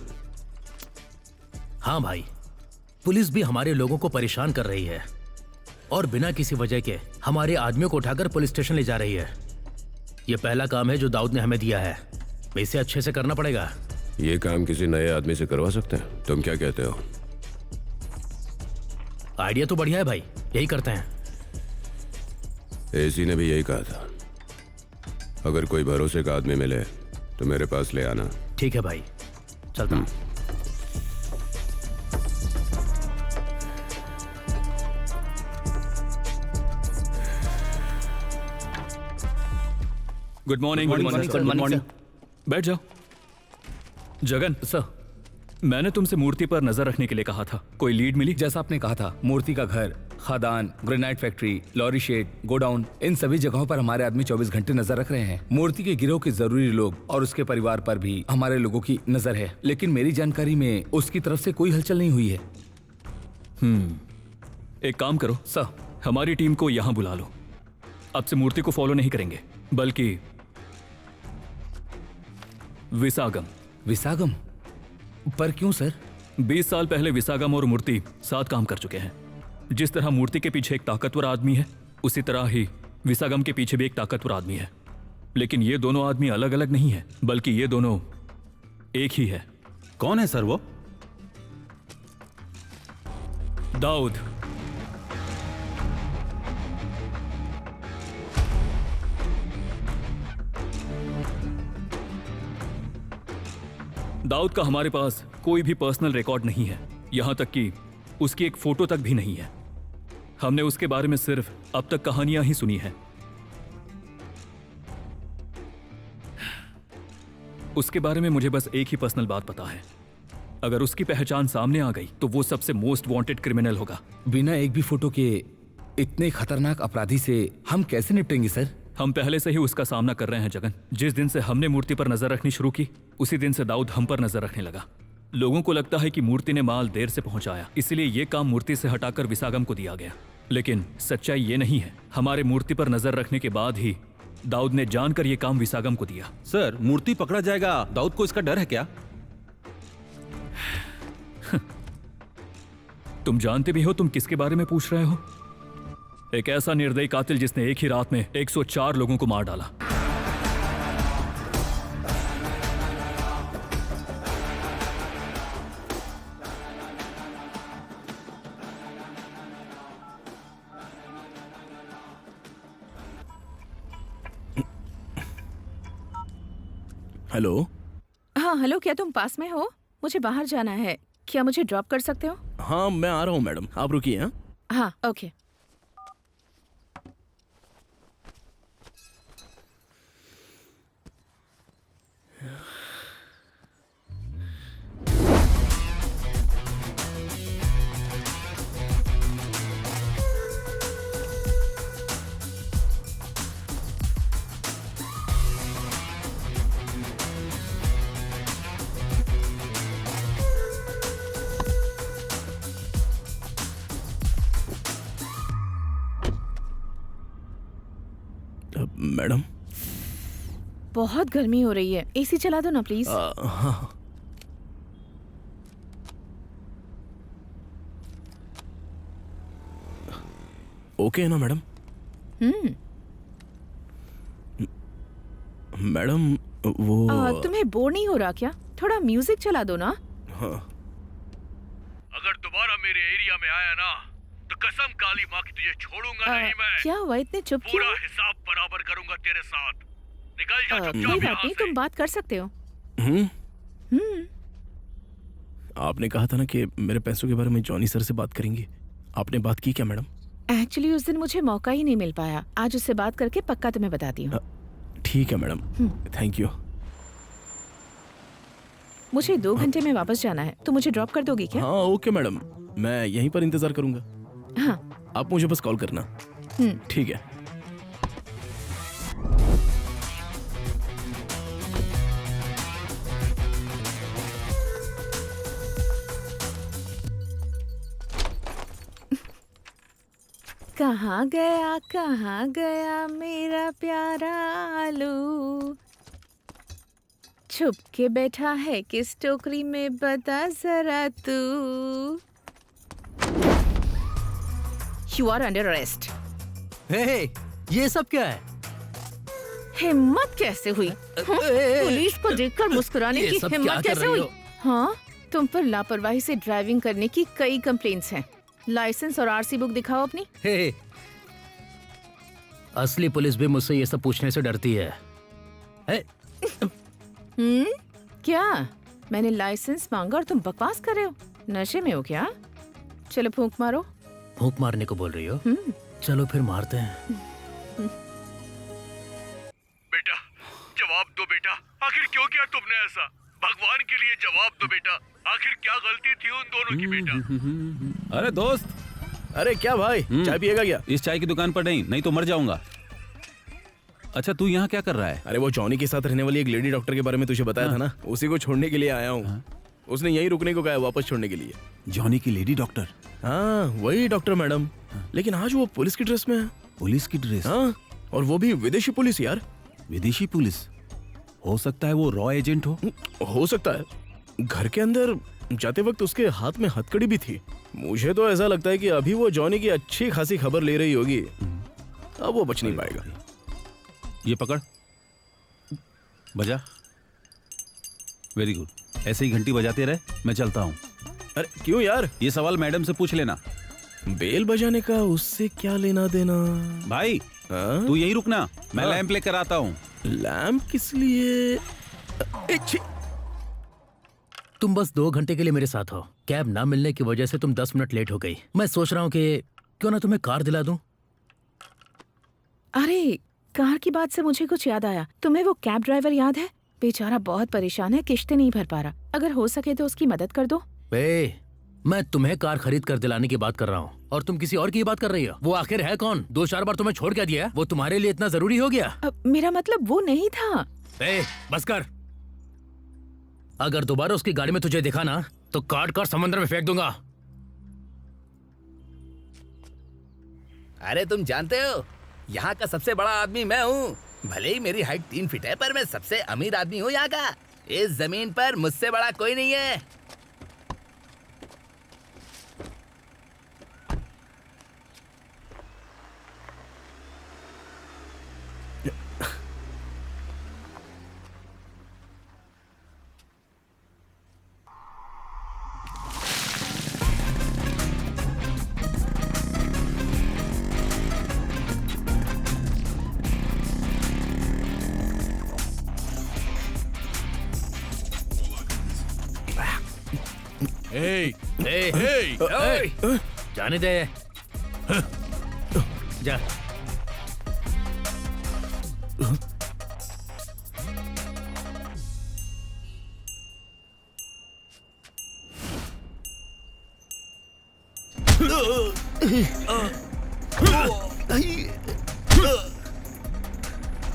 हाँ भाई, पुलिस भी हमारे लोगों को परेशान कर रही है और बिना किसी वजह के हमारे आदमियों को उठाकर पुलिस स्टेशन ले जा रही है। ये पहला काम है जो दाऊद ने हमें दिया है, इसे अच्छे से करना पड़ेगा। ये काम किसी नए आदमी से करवा सकते हैं? तुम क्या कहते हो? आइडिया तो बढ़िया है भाई, यही करते हैं। एसी ने भी यही कहा था। अगर कोई भरोसे का आदमी मिले तो मेरे पास ले आना। ठीक है भाई, चलता हूं। Good morning. Good morning. बैठ जाओ। जगन सर, मैंने तुमसे मूर्ति पर नजर रखने के लिए कहा था, कोई लीड मिली? जैसा आपने कहा था, मूर्ति का घर, खदान, granite factory, lorry shed, godown, इन सभी जगहों पर हमारे आदमी 24 घंटे नजर रख रहे हैं। मूर्ति के गिरोह के जरूरी लोग और उसके परिवार पर भी हमारे लोगों की नजर है, लेकिन मेरी जानकारी में उसकी तरफ से कोई हलचल नहीं हुई है। एक काम करो सर, हमारी टीम को यहां बुला लो। अब से मूर्ति को फॉलो नहीं करेंगे, बल्कि विसागम। विसागम? पर क्यों सर? 20 साल पहले विसागम और मूर्ति साथ काम कर चुके हैं। जिस तरह मूर्ति के पीछे एक ताकतवर आदमी है, उसी तरह ही विसागम के पीछे भी एक ताकतवर आदमी है। लेकिन ये दोनों आदमी अलग अलग नहीं है, बल्कि ये दोनों एक ही है। कौन है सर वो? दाऊद, दाऊद का हमारे पास कोई भी पर्सनल रिकॉर्ड नहीं है, यहां तक कि उसकी एक फोटो तक भी नहीं है। हमने उसके बारे में सिर्फ अब तक कहानियां ही सुनी है। उसके बारे में मुझे बस एक ही पर्सनल बात पता है, अगर उसकी पहचान सामने आ गई तो वो सबसे मोस्ट वांटेड क्रिमिनल होगा। बिना एक भी फोटो के इतने खतरनाक अपराधी से हम कैसे निपटेंगे सर? हम पहले से ही उसका सामना कर रहे हैं जगन। जिस दिन से हमने मूर्ति पर नजर रखनी शुरू की, उसी दिन से दाऊद हम पर नजर रखने लगा। लोगों को लगता है कि मूर्ति ने माल देर से पहुंचाया, इसलिए ये काम मूर्ति से हटाकर विसागम को दिया गया। लेकिन सच्चाई ये नहीं है। हमारे मूर्ति पर नजर रखने के बाद ही दाऊद ने जानकर ये काम विसागम को दिया। सर, मूर्ति पकड़ा जाएगा, दाऊद को इसका डर है क्या? तुम जानते भी हो तुम किसके बारे में पूछ रहे हो? एक ऐसा निर्दयी कातिल जिसने एक ही रात में 104 लोगों को मार डाला। हेलो। हाँ हेलो, क्या तुम पास में हो? मुझे बाहर जाना है, क्या मुझे ड्रॉप कर सकते हो? हाँ मैं आ रहा हूँ मैडम, आप रुकिए। हाँ हाँ ओके। मैडम, बहुत गर्मी हो रही है, एसी चला दो ना प्लीज। हाँ। ओके है ना मैडम? मैडम वो तुम्हें बोर नहीं हो रहा क्या? थोड़ा म्यूजिक चला दो ना। हाँ। अगर दोबारा मेरे एरिया में आया ना तो कसम काली माँ की तुझे छोड़ूंगा नहीं मैं। क्या हुआ, इतने चुप क्यों? पूरा हिसाब बराबर करूंगा तेरे साथ। निकल जा कोई चुपचाप बात यहाँ नहीं, से। तुम बात कर सकते हो। आपने कहा था ना कि मेरे पैसों के बारे में जॉनी सर से बात करेंगे, आपने बात की क्या मैडम? एक्चुअली उस दिन मुझे मौका ही नहीं मिल पाया, आज उससे बात करके पक्का तुम्हें बताती हूँ। ठीक है मैडम, थैंक यू। मुझे 2 घंटे में वापस जाना है, तो मुझे ड्रॉप कर दोगी क्या? हाँ ओके मैडम, मैं यहीं पर इंतजार करूंगा। हाँ। आप मुझे बस कॉल करना। ठीक है। कहाँ गया मेरा प्यारा आलू, छुप के बैठा है किस टोकरी में, बता जरा तू। You are under arrest. हे, ये सब क्या है? हिम्मत कैसे हुई? पुलिस को देखकर मुस्कुराने ये की सब क्या हिम्मत कर कैसे रही हुई? हो? हाँ, तुम पर लापरवाही से ड्राइविंग करने की कई कंप्लेंट्स हैं। लाइसेंस और आरसी बुक दिखाओ अपनी। हे, असली पुलिस भी मुझसे ये सब पूछने से डरती है। हे, क्या मैंने लाइसेंस मांगा और तुम बकवास कर रहे हो? नशे में हो क्या? चलो फूंक मारो। फूंक मारने को बोल रही हो? चलो फिर मारते हैं। बेटा जवाब दो बेटा, आखिर क्यों किया तुमने ऐसा? भगवान के लिए जवाब दो बेटा, आखिर क्या गलती थी उन दोनों की बेटा? अरे दोस्त, अरे क्या भाई, चाय पिएगा क्या? इस चाय की दुकान पर नहीं तो मर जाऊंगा। अच्छा तू यहाँ क्या कर रहा है? अरे वो जॉनी के साथ रहने वाली एक लेडी डॉक्टर के बारे में तुझे बताया था ना, उसी को छोड़ने के लिए आया हूँ। उसने यहीं रुकने को कहा है, वापस छोड़ने के लिए। जॉनी की लेडी डॉक्टर? हाँ वही डॉक्टर मैडम, लेकिन आज वो पुलिस की ड्रेस में है। पुलिस की ड्रेस? हाँ, और वो भी विदेशी पुलिस यार। विदेशी पुलिस? हो सकता है वो रॉ एजेंट हो सकता है। घर के अंदर जाते वक्त उसके हाथ में हथकड़ी भी थी। मुझे तो ऐसा लगता है कि अभी वो जॉनी की अच्छी खासी खबर ले रही होगी। अब वो बच नहीं पाएगा। ये पकड़, बजा। वेरी गुड, ऐसे ही घंटी बजाते रहे, मैं चलता हूँ। अरे क्यों यार? ये सवाल मैडम से पूछ लेना। बेल बजाने का उससे क्या लेना देना? भाई हाँ? तू यही रुकना, मैं हाँ। लैंप लेकर आता हूँ। लैम्प किस लिए? तुम बस 2 घंटे के लिए मेरे साथ हो। कैब ना मिलने की वजह से तुम 10 मिनट लेट हो गई। मैं सोच रहा हूँ कि क्यों ना तुम्हें कार दिला दूं। अरे कार की बात से मुझे कुछ याद आया। तुम्हें वो कैब ड्राइवर याद है? बेचारा बहुत परेशान है, किश्तें नहीं भर पा रहा। अगर हो सके तो उसकी मदद कर दो। मैं तुम्हें कार खरीद कर दिलाने की बात कर रहा हूँ और तुम किसी और की बात कर रही हो। वो आखिर है कौन? 2-4 बार तुम्हें छोड़ क्या दिया? वो तुम्हारे लिए इतना जरूरी हो गया? मेरा मतलब वो नहीं था। बस कर। अगर दोबारा उसकी गाड़ी में तुझे दिखा ना तो काट कर समुद्र में फेंक दूंगा। अरे तुम जानते हो, यहाँ का सबसे बड़ा आदमी मैं हूँ। भले ही मेरी हाइट 3 फीट है, पर मैं सबसे अमीर आदमी हूँ यहाँ का। इस जमीन पर मुझसे बड़ा कोई नहीं है। जाने दे। जा।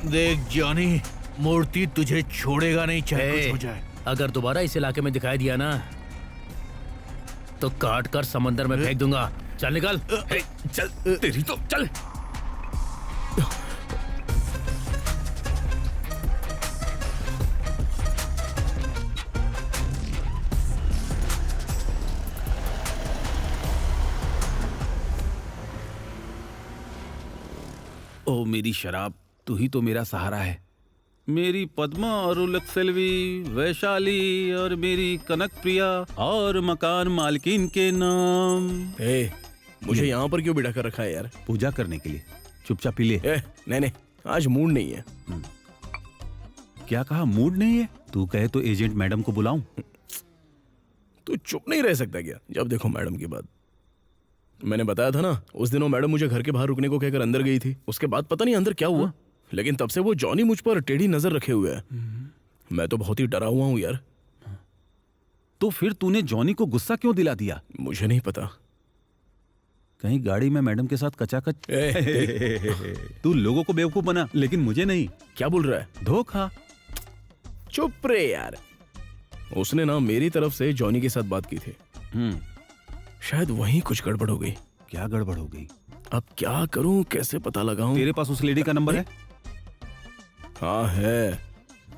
देख जॉनी, मूर्ति तुझे छोड़ेगा नहीं, चाहे कुछ हो जाए। अगर दोबारा इस इलाके में दिखाई दिया ना तो काट कर समंदर में फेंक दूंगा। चल निकल। चल तेरी तो चल। ओ मेरी शराब, तू ही तो मेरा सहारा है। मेरी पद्मा और उलक्सेल्वी, वैशाली और मेरी कनक प्रिया और मकान मालकिन के नाम। मुझे यहाँ पर क्यों बिठा कर रखा है यार? पूजा करने के लिए। चुपचाप पी ले। नहीं, आज मूड नहीं है। क्या कहा? मूड नहीं है? तू कहे तो एजेंट मैडम को बुलाऊं? तू चुप नहीं रह सकता क्या? जब देखो मैडम की बात। मैंने बताया था ना, उस दिन वो मैडम मुझे घर के बाहर रुकने को कहकर अंदर गई थी। उसके बाद पता नहीं अंदर क्या हुआ, लेकिन तब से वो जॉनी मुझ पर टेढ़ी नजर रखे हुए है। मैं तो बहुत ही डरा हुआ हूँ यार। तो फिर तूने जॉनी को गुस्सा क्यों दिला दिया? मुझे नहीं पता। कहीं गाड़ी में मैडम के साथ कचाकच। तू लोगों को बेवकूफ बना, लेकिन मुझे नहीं। क्या बोल रहा है? धोखा। चुप रे यार। उसने ना मेरी तरफ से जॉनी के साथ बात की थी। शायद वहीं कुछ गड़बड़ हो गई। क्या गड़बड़ हो गई? अब क्या करूं, कैसे पता लगाऊं? तेरे पास उस लेडी का नंबर है? हाँ है,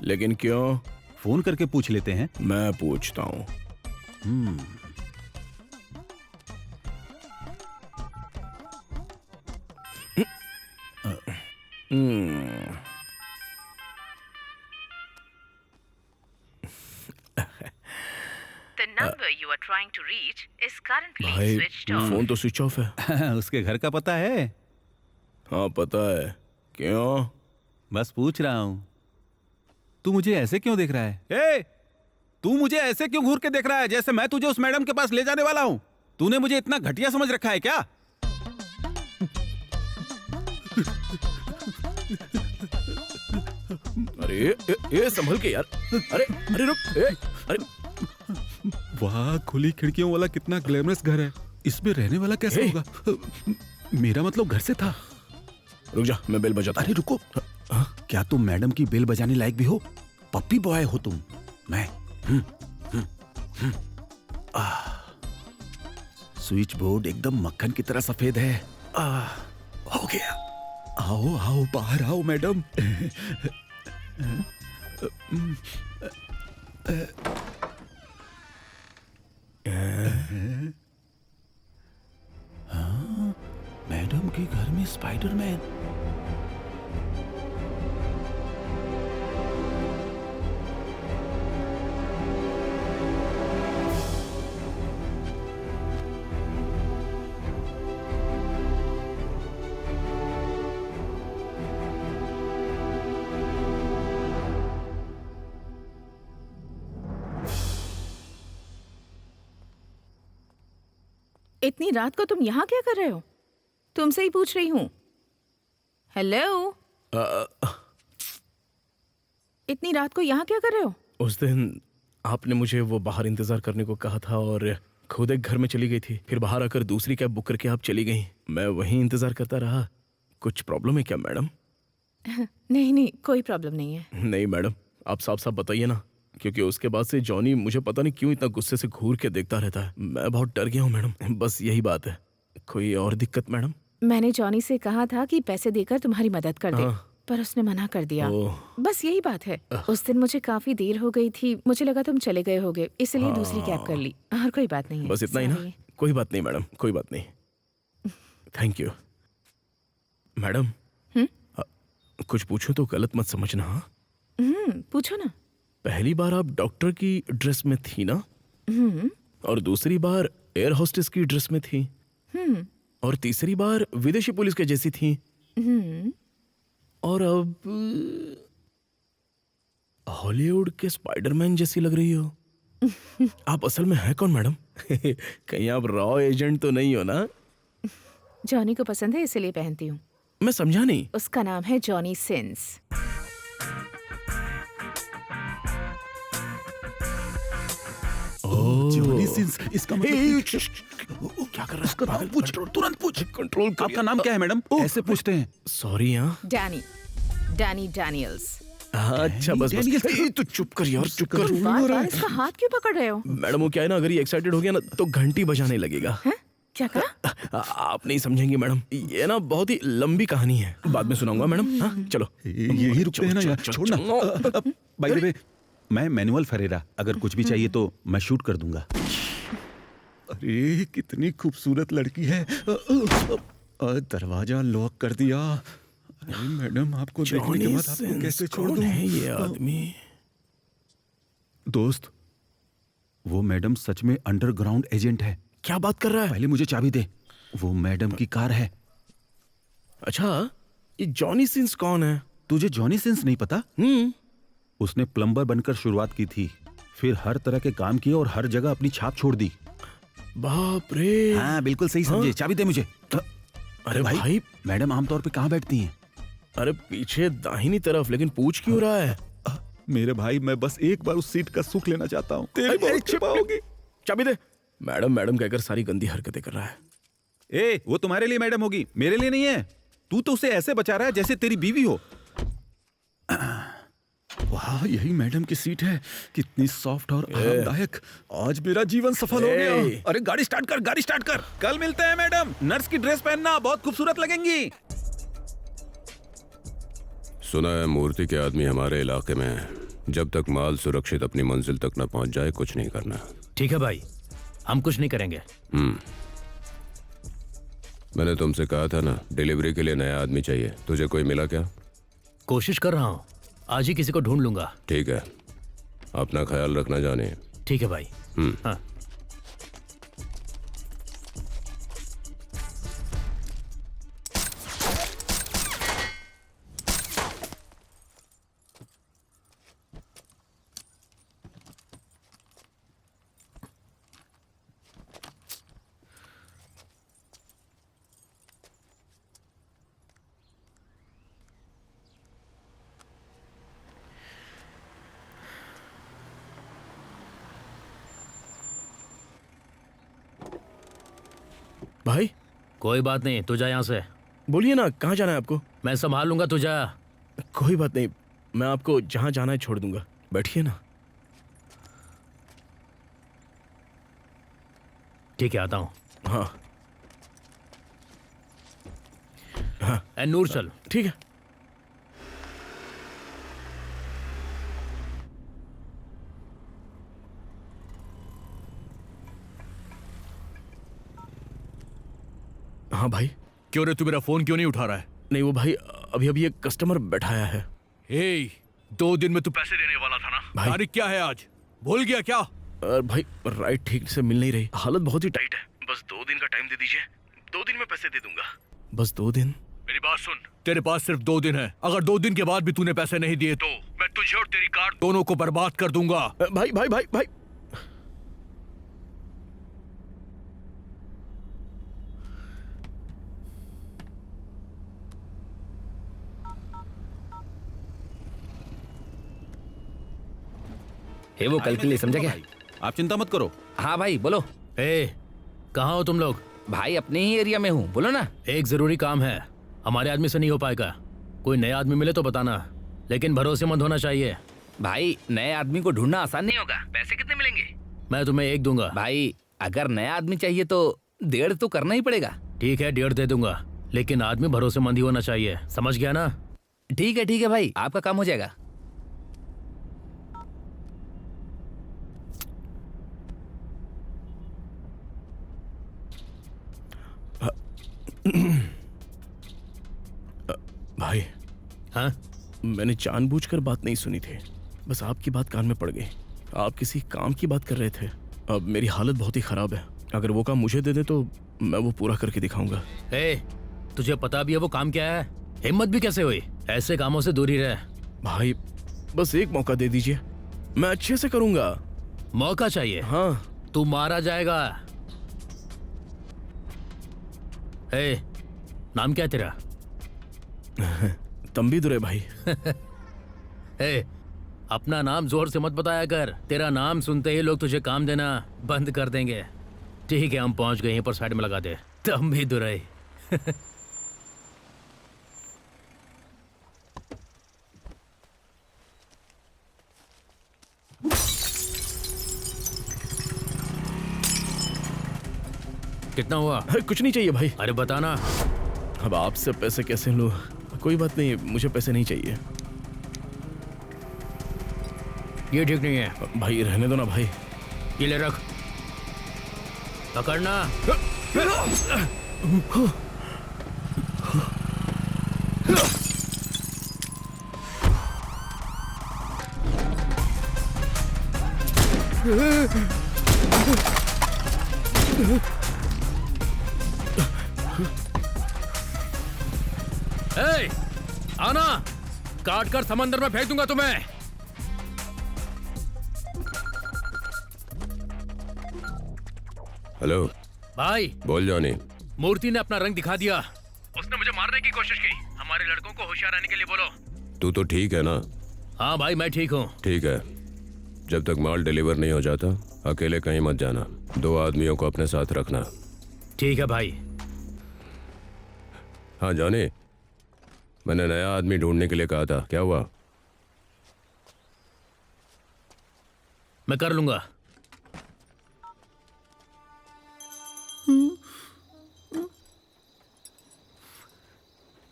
लेकिन क्यों? फोन करके पूछ लेते हैं। मैं पूछता हूँ। The number you are trying to reach is currently भाई switched off. फोन तो स्विच ऑफ है। उसके घर का पता है? हाँ पता है। क्यों? बस पूछ रहा हूँ। तू मुझे ऐसे क्यों देख रहा है? तू मुझे ऐसे क्यों घूर के देख रहा है, जैसे मैं तुझे उस मैडम के पास ले जाने वाला हूँ? तूने मुझे इतना घटिया समझ रखा है क्या? अरे ये संभल के यार। अरे रुक। अरे वाह, खुली खिड़कियों वाला कितना ग्लैमरस घर है। इसमें रहने वाला कैसे होगा? मेरा मतलब घर से था। रुक जा, मैं बेल बजाता। अरे रुको, क्या तुम मैडम की बेल बजाने लायक भी हो? पप्पी बॉय हो तुम। मैं स्विच बोर्ड एकदम मक्खन की तरह सफेद है। हो गया। आओ आओ, बाहर आओ मैडम। मैडम के घर में स्पाइडरमैन। इतनी रात को तुम यहाँ क्या कर रहे हो? तुमसे ही पूछ रही हूँ। हेलो, इतनी रात को यहाँ क्या कर रहे हो? उस दिन आपने मुझे वो बाहर इंतजार करने को कहा था और खुद एक घर में चली गई थी। फिर बाहर आकर दूसरी कैब बुक करके आप चली गई। मैं वहीं इंतजार करता रहा। कुछ प्रॉब्लम है क्या मैडम? नहीं नहीं, कोई प्रॉब्लम नहीं है। नहीं मैडम, आप साफ साफ बताइए ना, क्योंकि उसके बाद से जॉनी मुझे पता नहीं क्यों इतना गुस्से से घूर के देखता रहता है। मैं बहुत डर गया हूँ मैडम, बस यही बात है। कोई और दिक्कत मैडम? मैंने जॉनी से कहा था कि पैसे देकर तुम्हारी मदद कर दे, पर उसने मना कर दिया। बस यही बात है। उस दिन मुझे काफी देर हो गई थी, मुझे लगा तुम चले गए होगे, इसलिए दूसरी कैब कर ली। और कोई बात नहीं है। बस इतना ही ना? कोई बात नहीं मैडम, कोई बात नहीं। Thank you madam. कुछ पूछूं तो गलत मत समझना। पूछो ना। पहली बार आप डॉक्टर की ड्रेस में थी ना? और दूसरी बार एयर होस्टेस की ड्रेस में थी। और तीसरी बार विदेशी पुलिस के जैसी थी। और अब हॉलीवुड के स्पाइडरमैन जैसी लग रही हो। आप असल में है कौन मैडम? कहीं आप रॉ एजेंट तो नहीं हो ना? जॉनी को पसंद है इसलिए पहनती हूँ। मैं समझा नहीं। उसका नाम है जॉनी सिंस। जॉनी सिंस, इसका मतलब क्या कर रहा है? पूछ, तुरंत पूछ। कंट्रोल। आपका नाम क्या है मैडम? ऐसे पूछते हैं। सॉरी। हाँ, डैनी डैनियल्स। अच्छा बस तो चुप कर यार, चुप कर। बार-बार इसका हाथ क्यों पकड़ रहे हो? मैडम वो क्या है ना, अगर ये एक्साइटेड हो गया ना तो घंटी बजाने लगेगा। क्या कहा? आप नहीं समझेंगे मैडम, ये ना बहुत ही लंबी कहानी है, बाद में सुनाऊंगा मैडम। हाँ चलो, यही रुकते हैं ना यार, छोड़ना। बाय द वे, मैं मैनुअल फरेरा, अगर कुछ भी चाहिए तो मैं शूट कर दूंगा। अरे कितनी खूबसूरत लड़की है। दरवाजा लॉक कर दिया। अरे मैडम, आपको देखने के बाद आपको कैसे छोड़ दूं? है ये आदमी? दोस्त, वो मैडम सच में अंडरग्राउंड एजेंट है। क्या बात कर रहा है? पहले मुझे चाबी दे। वो मैडम की कार है। अच्छा, ये जॉनी सिंस कौन है? तुझे जॉनी सिंस नहीं पता? उसने प्लम्बर बनकर शुरुआत की थी, फिर हर तरह के काम किए और हर जगह अपनी छाप छोड़ दी। बाप रे। हाँ बिल्कुल सही समझे। चाबी दे मुझे। अरे भाई, मैडम आमतौर पे कहाँ बैठती हैं? अरे पीछे दाहिनी तरफ, लेकिन पूछ क्यों रहा है? मेरे भाई, मैं बस एक बार उस सीट का सुख लेना चाहता हूँ। तेरी बहुत कृपा होगी। चाबी दे। मैडम मैडम कहकर सारी गंदी हरकतें कर रहा है। ए, वो तुम्हारे लिए मैडम होगी, मेरे लिए नहीं है। तू तो उसे ऐसे बचा रहा है जैसे तेरी बीवी हो। वाह, यही मैडम की सीट है। कितनी सॉफ्ट और आरामदायक। आज मेरा जीवन सफल हो गया। अरे गाड़ी स्टार्ट कर, गाड़ी स्टार्ट कर। कल मिलते हैं मैडम। नर्स की ड्रेस पहनना, बहुत खूबसूरत लगेंगी। सुना है मूर्ति के आदमी हमारे इलाके में है। जब तक माल सुरक्षित अपनी मंजिल तक न पहुंच जाए कुछ नहीं करना। ठीक है भाई, हम कुछ नहीं करेंगे। मैंने तुमसे कहा था ना, डिलीवरी के लिए नया आदमी चाहिए। तुझे कोई मिला क्या? कोशिश कर रहा हूँ, आज ही किसी को ढूंढ लूंगा। ठीक है, अपना ख्याल रखना जाने। ठीक है भाई। हाँ। भाई कोई बात नहीं, तू जा यहाँ से। बोलिए ना, कहाँ जाना है आपको? मैं संभाल लूंगा, तू जा। कोई बात नहीं, मैं आपको जहाँ जाना है छोड़ दूंगा। बैठिए ना। ठीक है, आता हूँ। हाँ हाँ। नूर चल। ठीक है। हाँ भाई। क्यों रे, तू मेरा फोन क्यों नहीं उठा रहा है? नहीं वो भाई, अभी अभी एक कस्टमर बैठाया है। 2 दिन में तू पैसे देने वाला था ना भाई। तारीख क्या है आज? भूल गया क्या? भाई राइट ठीक से मिल नहीं रही, हालत बहुत ही टाइट है। बस 2 दिन का टाइम दे दीजिए, 2 दिन में पैसे दे दूंगा। बस 2 दिन। मेरी बात सुन, तेरे पास सिर्फ 2 दिन है। अगर 2 दिन के बाद भी तूने पैसे नहीं दिए तो मैं तुझे और तेरी कार दोनों को बर्बाद कर दूंगा। भाई भाई भाई भाई हे वो कल के लिए समझा क्या? आप चिंता मत करो। हाँ भाई बोलो। कहाँ हो तुम लोग? भाई अपने ही एरिया में हूँ, बोलो ना। एक जरूरी काम है, हमारे आदमी से नहीं हो पाएगा। कोई नया आदमी मिले तो बताना, लेकिन भरोसेमंद होना चाहिए। भाई नए आदमी को ढूंढना आसान नहीं होगा। पैसे कितने मिलेंगे? मैं तुम्हें 1 दूंगा। भाई अगर नया आदमी चाहिए तो 1.5 तो करना ही पड़ेगा। ठीक है 1.5 दे दूंगा, लेकिन आदमी भरोसेमंद ही होना चाहिए, समझ गया ना? ठीक है भाई, आपका काम हो जाएगा। भाई। हाँ? मैंने जानबूझकर बात नहीं सुनी थी, बस आपकी बात कान में पड़ गई। आप किसी काम की बात कर रहे थे। अब मेरी हालत बहुत ही खराब है, अगर वो काम मुझे दे दे तो मैं वो पूरा करके दिखाऊंगा। तुझे पता भी है वो काम क्या है? हिम्मत भी कैसे हुई? ऐसे कामों से दूरी रह। भाई बस एक मौका दे दीजिए, मैं अच्छे से करूंगा। मौका चाहिए? हाँ। तू मारा जाएगा। नाम क्या है तेरा? तंबीदुरै भाई। अपना नाम जोर से मत बताया कर, तेरा नाम सुनते ही लोग तुझे काम देना बंद कर देंगे। ठीक है हम पहुंच गए, यहीं पर साइड में लगा दे। तंबीदुरै। कितना हुआ? कुछ नहीं चाहिए भाई। अरे बताना। अब आपसे पैसे कैसे लूं? कोई बात नहीं, मुझे पैसे नहीं चाहिए। ये ठीक नहीं है। भाई रहने दो ना भाई। ये ले रख, पकड़ना। आना, काट कर समंदर में फेंक दूंगा तुम्हें। हेलो भाई। बोल जॉनी। मूर्ति ने अपना रंग दिखा दिया, उसने मुझे मारने की कोशिश की। हमारे लड़कों को होशियार रहने के लिए बोलो। तू तो ठीक है ना? हाँ भाई मैं ठीक हूँ। ठीक है, जब तक माल डिलीवर नहीं हो जाता अकेले कहीं मत जाना। 2 आदमियों को अपने साथ रखना। ठीक है भाई। हाँ जॉनी, मैंने नया आदमी ढूंढने के लिए कहा था, क्या हुआ? मैं कर लूंगा।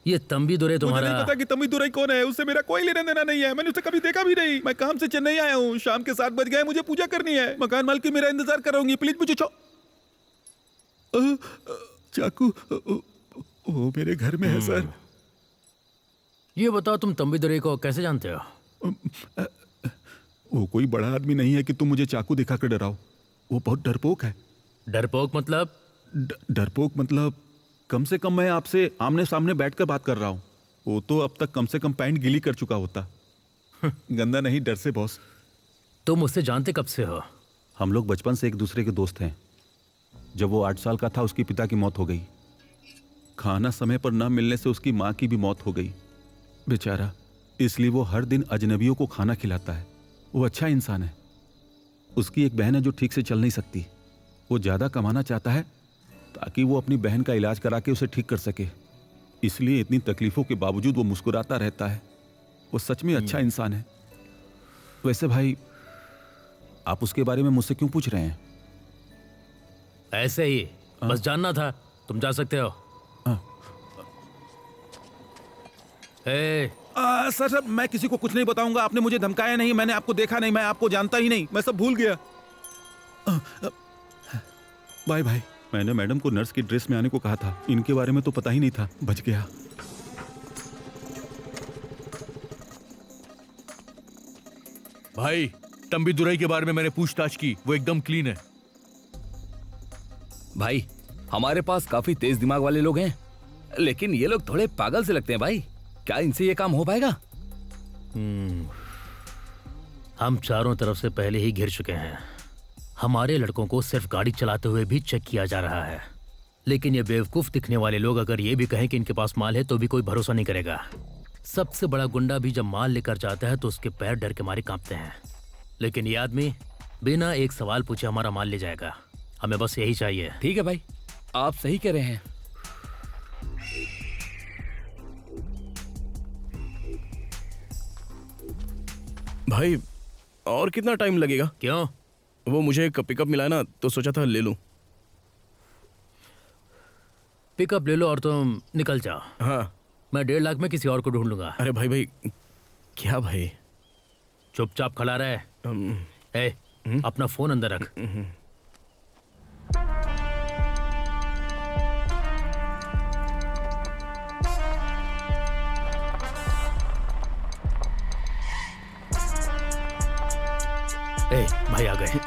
ये तंबीदुरै तुम्हारा? मुझे नहीं पता कि तंबीदुरै कौन है, उससे मेरा कोई लेना देना नहीं है। मैंने उसे कभी देखा भी नहीं। मैं काम से चेन्नई आया हूँ, शाम के 7 बज गए, मुझे पूजा करनी है। मकान मालकिन मेरा इंतजार कर रही, प्लीज मुझे चाकू वो मेरे घर में है सर। ये बताओ तुम तंबीदुरै को कैसे जानते हो? वो कोई बड़ा आदमी नहीं है कि तुम मुझे चाकू दिखा कर डराओ। वो बहुत डरपोक है। डरपोक मतलब? डरपोक मतलब कम से कम मैं आपसे आमने सामने बैठकर बात कर रहा हूँ। वो तो अब तक कम से कम पैंट गीली कर चुका होता। गंदा नहीं, डर से बॉस। तुम उससे जानते कब से हो? हम लोग बचपन से एक दूसरे के दोस्त हैं। जब वो 8 साल का था उसके पिता की मौत हो गई। खाना समय पर न मिलने से उसकी माँ की भी मौत हो गई बेचारा। इसलिए वो हर दिन अजनबियों को खाना खिलाता है। वो अच्छा इंसान है। उसकी एक बहन है जो ठीक से चल नहीं सकती। वो ज़्यादा कमाना चाहता है ताकि वो अपनी बहन का इलाज करा के उसे ठीक कर सके। इसलिए इतनी तकलीफों के बावजूद वो मुस्कुराता रहता है। वो सच में अच्छा इंसान है। वैसे भाई आप उसके बारे में मुझसे क्यों पूछ रहे हैं? ऐसे ही बस जानना था। तुम जा सकते हो। सर मैं किसी को कुछ नहीं बताऊंगा। आपने मुझे धमकाया नहीं, मैंने आपको देखा नहीं, मैं आपको जानता ही नहीं, मैं सब भूल गया। Bye bye. मैंने मैडम को नर्स की ड्रेस में आने को कहा था। इनके बारे में तो पता ही नहीं था। बच गया। भाई तंबीदुरै के बारे में मैंने पूछताछ की, वो एकदम क्लीन है। भाई हमारे पास काफी तेज दिमाग वाले लोग हैं, लेकिन ये लोग थोड़े पागल से लगते हैं। भाई क्या इनसे ये काम हो पाएगा? हम चारों तरफ से पहले ही घिर चुके हैं। हमारे लड़कों को सिर्फ गाड़ी चलाते हुए भी चेक किया जा रहा है। लेकिन ये बेवकूफ दिखने वाले लोग अगर ये भी कहें कि इनके पास माल है तो भी कोई भरोसा नहीं करेगा। सबसे बड़ा गुंडा भी जब माल लेकर जाता है तो उसके पैर डर के मारे कांपते हैं। लेकिन ये आदमी बिना एक सवाल पूछे हमारा माल ले जाएगा। हमें बस यही चाहिए। ठीक है भाई, आप सही कह रहे हैं। भाई और कितना टाइम लगेगा? क्यों? वो मुझे एक पिकअप मिला ना, तो सोचा था ले लूं। पिकअप ले लो और तुम निकल जाओ। हाँ, मैं 1.5 लाख में किसी और को ढूंढ लूंगा। अरे भाई क्या भाई? चुपचाप खड़ा रहे। अपना फोन अंदर रख। भाई आ गए।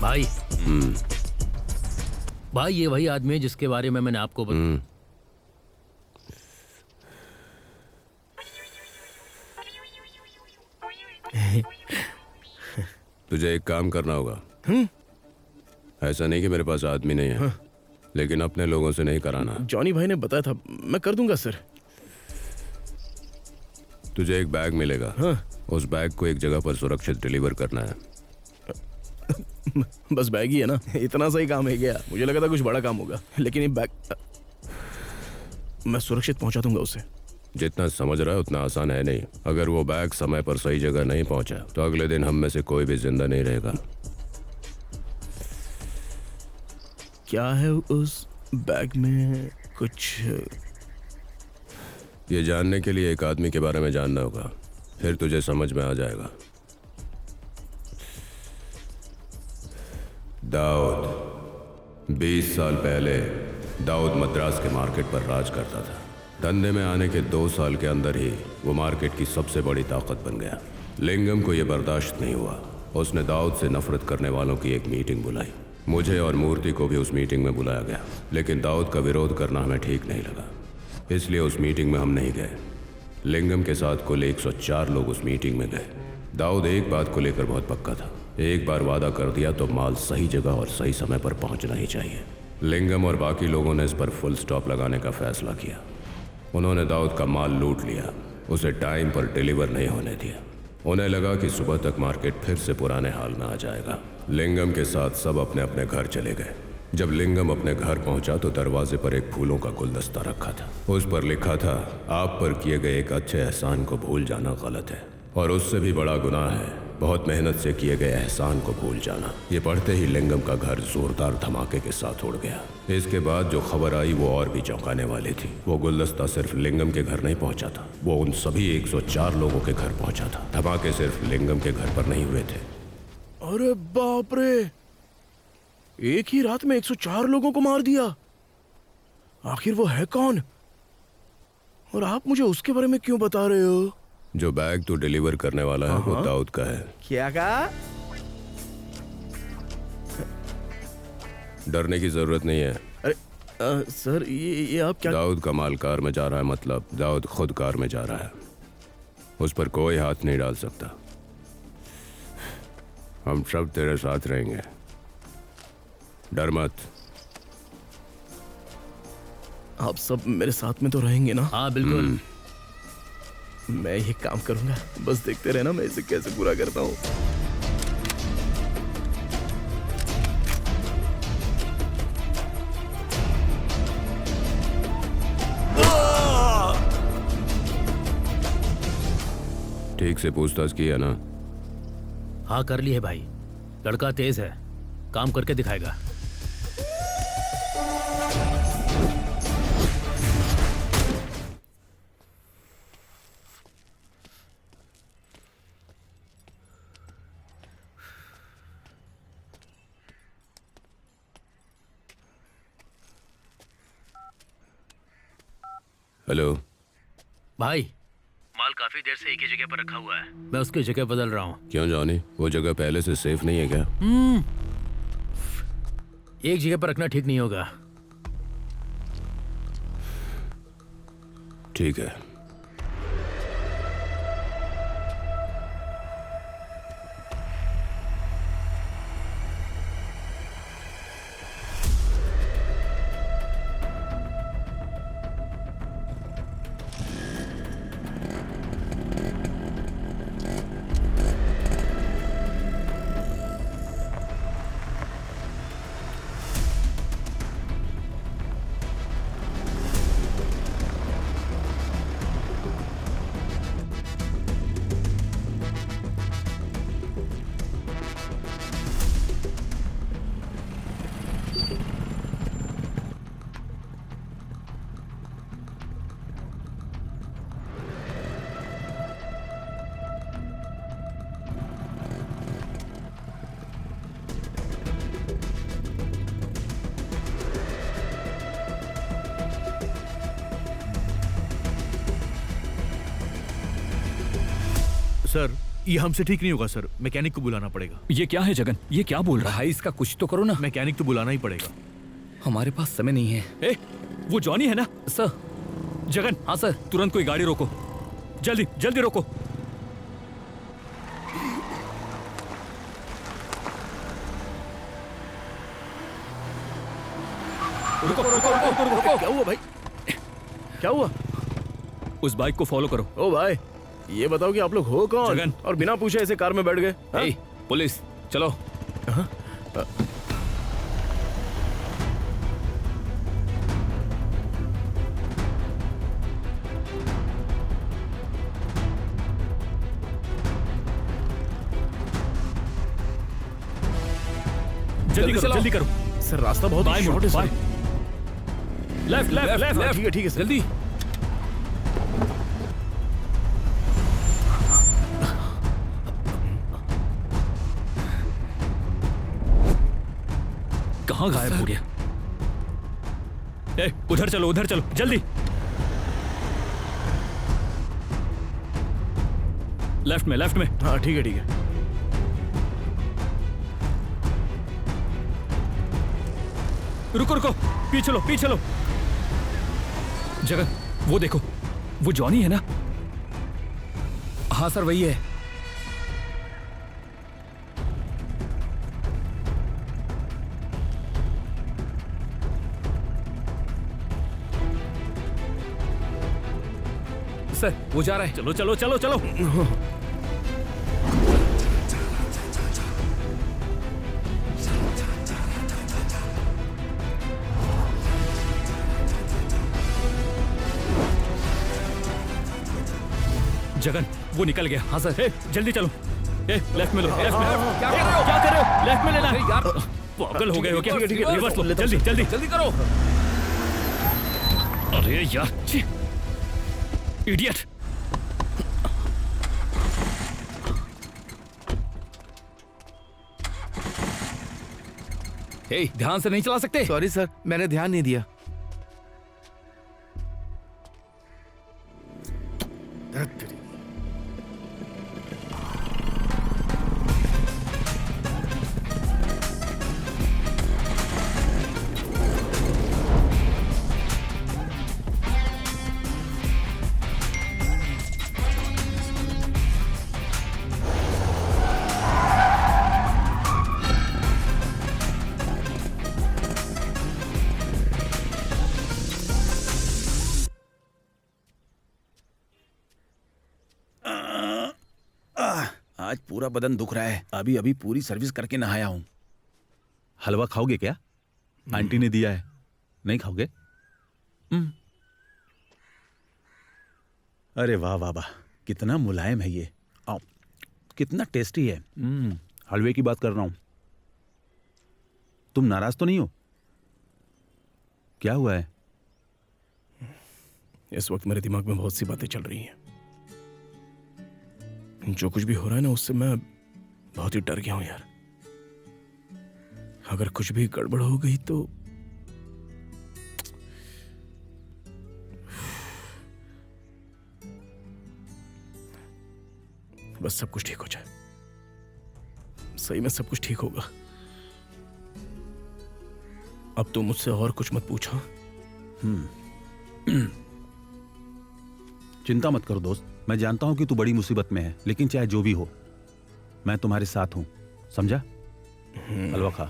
भाई भाई ये वही आदमी है जिसके बारे में मैंने आपको तुझे एक काम करना होगा। ऐसा नहीं कि मेरे पास आदमी नहीं है, लेकिन अपने लोगों से नहीं कराना। जॉनी भाई ने बताया था, मैं कर दूंगा सर। तुझे एक बैग मिलेगा। उस बैग को एक जगह पर सुरक्षित डिलीवर करना है। बस बैग ही है ना, इतना सही काम है क्या? मुझे लगा था कुछ बड़ा काम होगा, लेकिन ये बैग मैं सुरक्षित पहुंचा दूंगा उसे। जितना समझ रहा है उतना आसान है नहीं। अगर वो बैग समय पर सही जगह नहीं पहुंचा तो अगले दिन हम में से कोई भी जिंदा नहीं रहेगा। क्या है उस बैग में? कुछ ये जानने के लिए एक आदमी के बारे में जानना होगा, फिर तुझे समझ में आ जाएगा। दाऊद। 20 साल पहले दाऊद मद्रास के मार्केट पर राज करता था। धंधे में आने के 2 साल के अंदर ही वो मार्केट की सबसे बड़ी ताकत बन गया। लिंगम को यह बर्दाश्त नहीं हुआ। उसने दाऊद से नफरत करने वालों की एक मीटिंग बुलाई। मुझे और मूर्ति को भी उस मीटिंग में बुलाया गया, लेकिन दाऊद का विरोध करना हमें ठीक नहीं लगा, इसलिए उस मीटिंग में हम नहीं गए। लिंगम के साथ कुल 104 लोग उस मीटिंग में गए। दाऊद एक बात को लेकर बहुत पक्का था, एक बार वादा कर दिया तो माल सही जगह और सही समय पर पहुंचना ही चाहिए। लिंगम और बाकी लोगों ने इस पर फुल स्टॉप लगाने का फैसला किया। उन्होंने दाऊद का माल लूट लिया, उसे टाइम पर डिलीवर नहीं होने दिया। उन्हें लगा कि सुबह तक मार्केट फिर से पुराने हाल में आ जाएगा। लिंगम के साथ सब अपने अपने घर चले गए। जब लिंगम अपने घर पहुंचा तो दरवाजे पर एक फूलों का गुलदस्ता रखा था। उस पर लिखा था, आप पर किए गए एक अच्छे एहसान को भूल जाना गलत है, और उससे भी बड़ा गुनाह है बहुत मेहनत से किए गए एहसान को भूल जाना। ये पढ़ते ही लिंगम का घर जोरदार धमाके के साथ उड़ गया। इसके बाद जो खबर आई वो और भी चौंकाने वाली थी। वो गुलदस्ता सिर्फ लिंगम के घर नहीं पहुंचा था, वो उन सभी 104 लोगों के घर पहुंचा था। धमाके सिर्फ लिंगम के घर पर नहीं हुए थे। अरे बाप रे, एक ही रात में 104 लोगों को मार दिया। आखिर वो है कौन, और आप मुझे उसके बारे में क्यों बता रहे हो? जो बैग तू डिलीवर करने वाला है वो दाऊद का है। क्या कहा? डरने की जरूरत नहीं है। अरे सर, ये आप क्या? दाऊद का माल कार में जा रहा है, मतलब दाऊद खुद कार में जा रहा है। उस पर कोई हाथ नहीं डाल सकता। हम सब तेरे साथ रहेंगे, डर मत। आप सब मेरे साथ में तो रहेंगे ना? हाँ बिल्कुल। मैं ये काम करूंगा, बस देखते रहना मैं इसे कैसे पूरा करता हूँ। ठीक से पूछताछ किया ना? हाँ कर ली है भाई, लड़का तेज है, काम करके दिखाएगा। हेलो भाई, माल काफी देर से एक ही जगह पर रखा हुआ है, मैं उसकी जगह बदल रहा हूँ। क्यों जॉनी, वो जगह पहले से सेफ नहीं है क्या? एक जगह पर रखना ठीक नहीं होगा। ठीक है। सर, ये हमसे ठीक नहीं होगा सर, मैकेनिक को बुलाना पड़ेगा। ये क्या है जगन, ये क्या बोल रहा है? भाई इसका कुछ तो करो ना। मैकेनिक तो बुलाना ही पड़ेगा। हमारे पास समय नहीं है। ए, वो जॉनी है ना? सर। जगन। हाँ सर। तुरंत कोई गाड़ी रोको, जल्दी जल्दी रोको। रुको रुको रुको रुको रुको। क्या हुआ भाई? क्या हुआ? उस बाइक को फॉलो करो। ओ भाई, ये बताओ कि आप लोग हो कौन? जगन। और बिना पूछे ऐसे कार में बैठ गए? ए, पुलिस, चलो। जल्दी करो, जल्दी करो। सर रास्ता बहुत बाएं शॉर्ट है मुड़ो, सर। Left left left. ठीक है सर। जल्दी। कहाँ गायब हो गया? ए, उधर चलो जल्दी। लेफ्ट में। हाँ ठीक है। रुको, पीछे लो। जगन, वो देखो, वो जॉनी है ना? हाँ सर, वही है। सर, वो जा रहा है। चलो। जगन, वो निकल गया। हाँ सर। जल्दी चलो। लेफ्ट में लो। क्या कर रहे हो? लेफ्ट में लेना यार, पागल हो गए हो क्या? ठीक है। रिवर्स लो, जल्दी करो। अरे यार, इडियट। ध्यान से नहीं चला सकते? सॉरी सर, मैंने ध्यान नहीं दिया। आज पूरा बदन दुख रहा है। अभी पूरी सर्विस करके नहाया हूं। हलवा खाओगे क्या? आंटी ने दिया है, नहीं खाओगे? अरे वाह वाह वाह, कितना मुलायम है ये। आओ, कितना टेस्टी है। हलवे की बात कर रहा हूं। तुम नाराज तो नहीं हो? क्या हुआ है? इस वक्त मेरे दिमाग में बहुत सी बातें चल रही हैं। जो कुछ भी हो रहा है ना, उससे मैं बहुत ही डर गया हूं यार। अगर कुछ भी गड़बड़ हो गई तो बस सब कुछ ठीक हो जाए। सही में सब कुछ ठीक होगा। अब तो मुझसे और कुछ मत पूछो। चिंता मत करो दोस्त, मैं जानता हूं कि तू बड़ी मुसीबत में है, लेकिन चाहे जो भी हो मैं तुम्हारे साथ हूं, समझा? हलवा खा।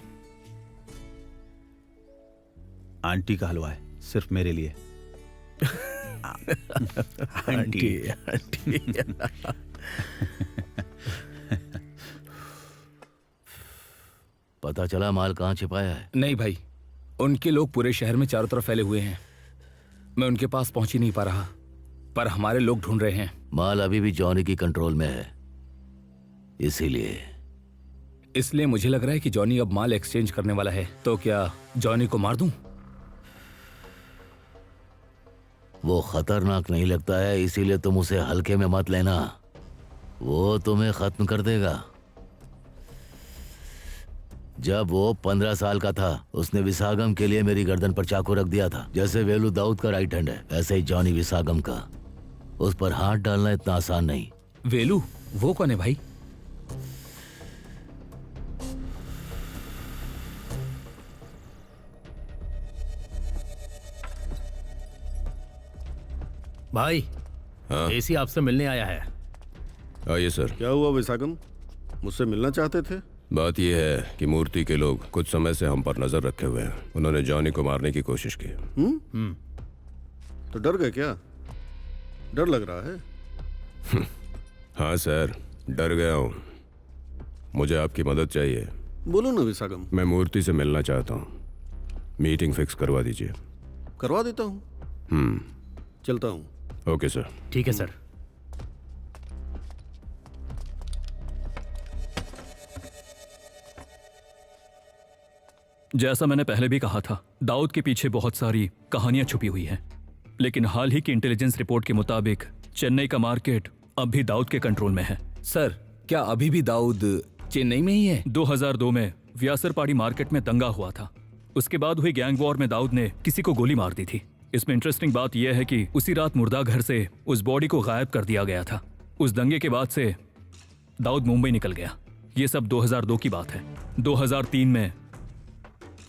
आंटी का हलवा है, सिर्फ मेरे लिए। आंटी आंटी पता चला माल कहाँ छिपाया है? नहीं भाई, उनके लोग पूरे शहर में चारों तरफ फैले हुए हैं। मैं उनके पास पहुंच ही नहीं पा रहा, पर हमारे लोग ढूंढ रहे हैं। माल अभी भी जॉनी की कंट्रोल में है, इसलिए मुझे लग रहा है कि जॉनी अब माल एक्सचेंज करने वाला है। तो क्या जॉनी को मार दूं? वो खतरनाक नहीं लगता है, इसीलिए तुम उसे हल्के में मत लेना। वो तुम्हें खत्म कर देगा। जब वो 15 साल का था, उसने विसागम के लिए मेरी गर्दन पर चाकू रख दिया था। जैसे वेलू दाऊद का राइट हैंड है, ऐसे ही जॉनी विसागम का। उस पर हाथ डालना इतना आसान नहीं। वेलू? वो कौन है भाई? भाई, हाँ? एसी आपसे मिलने आया है। आइए सर। क्या हुआ विसागम, मुझसे मिलना चाहते थे? बात यह है कि मूर्ति के लोग कुछ समय से हम पर नजर रखे हुए हैं। उन्होंने जॉनी को मारने की कोशिश की। तो डर गए क्या? डर लग रहा है। हाँ सर, डर गया हूँ। मुझे आपकी मदद चाहिए। बोलो ना विसागम। मैं मूर्ति से मिलना चाहता हूँ। मीटिंग फिक्स करवा दीजिए। करवा देता हूँ। चलता हूँ। Okay sir. ठीक है सर। जैसा मैंने पहले भी कहा था, दाऊद के पीछे बहुत सारी कहानियां छुपी हुई हैं। लेकिन हाल ही की इंटेलिजेंस रिपोर्ट के मुताबिक चेन्नई का मार्केट अब भी दाऊद के कंट्रोल में है। सर, क्या अभी भी दाऊद चेन्नई में ही है? 2002 में व्यासरपाड़ी मार्केट में दंगा हुआ था। उसके बाद हुई गैंग वॉर में दाऊद ने किसी को गोली मार दी थी। इसमें इंटरेस्टिंग बात यह है कि उसी रात मुर्दा घर से उस बॉडी को गायब कर दिया गया था। उस दंगे के बाद से दाऊद मुंबई निकल गया। ये सब 2002 की बात है। 2003 में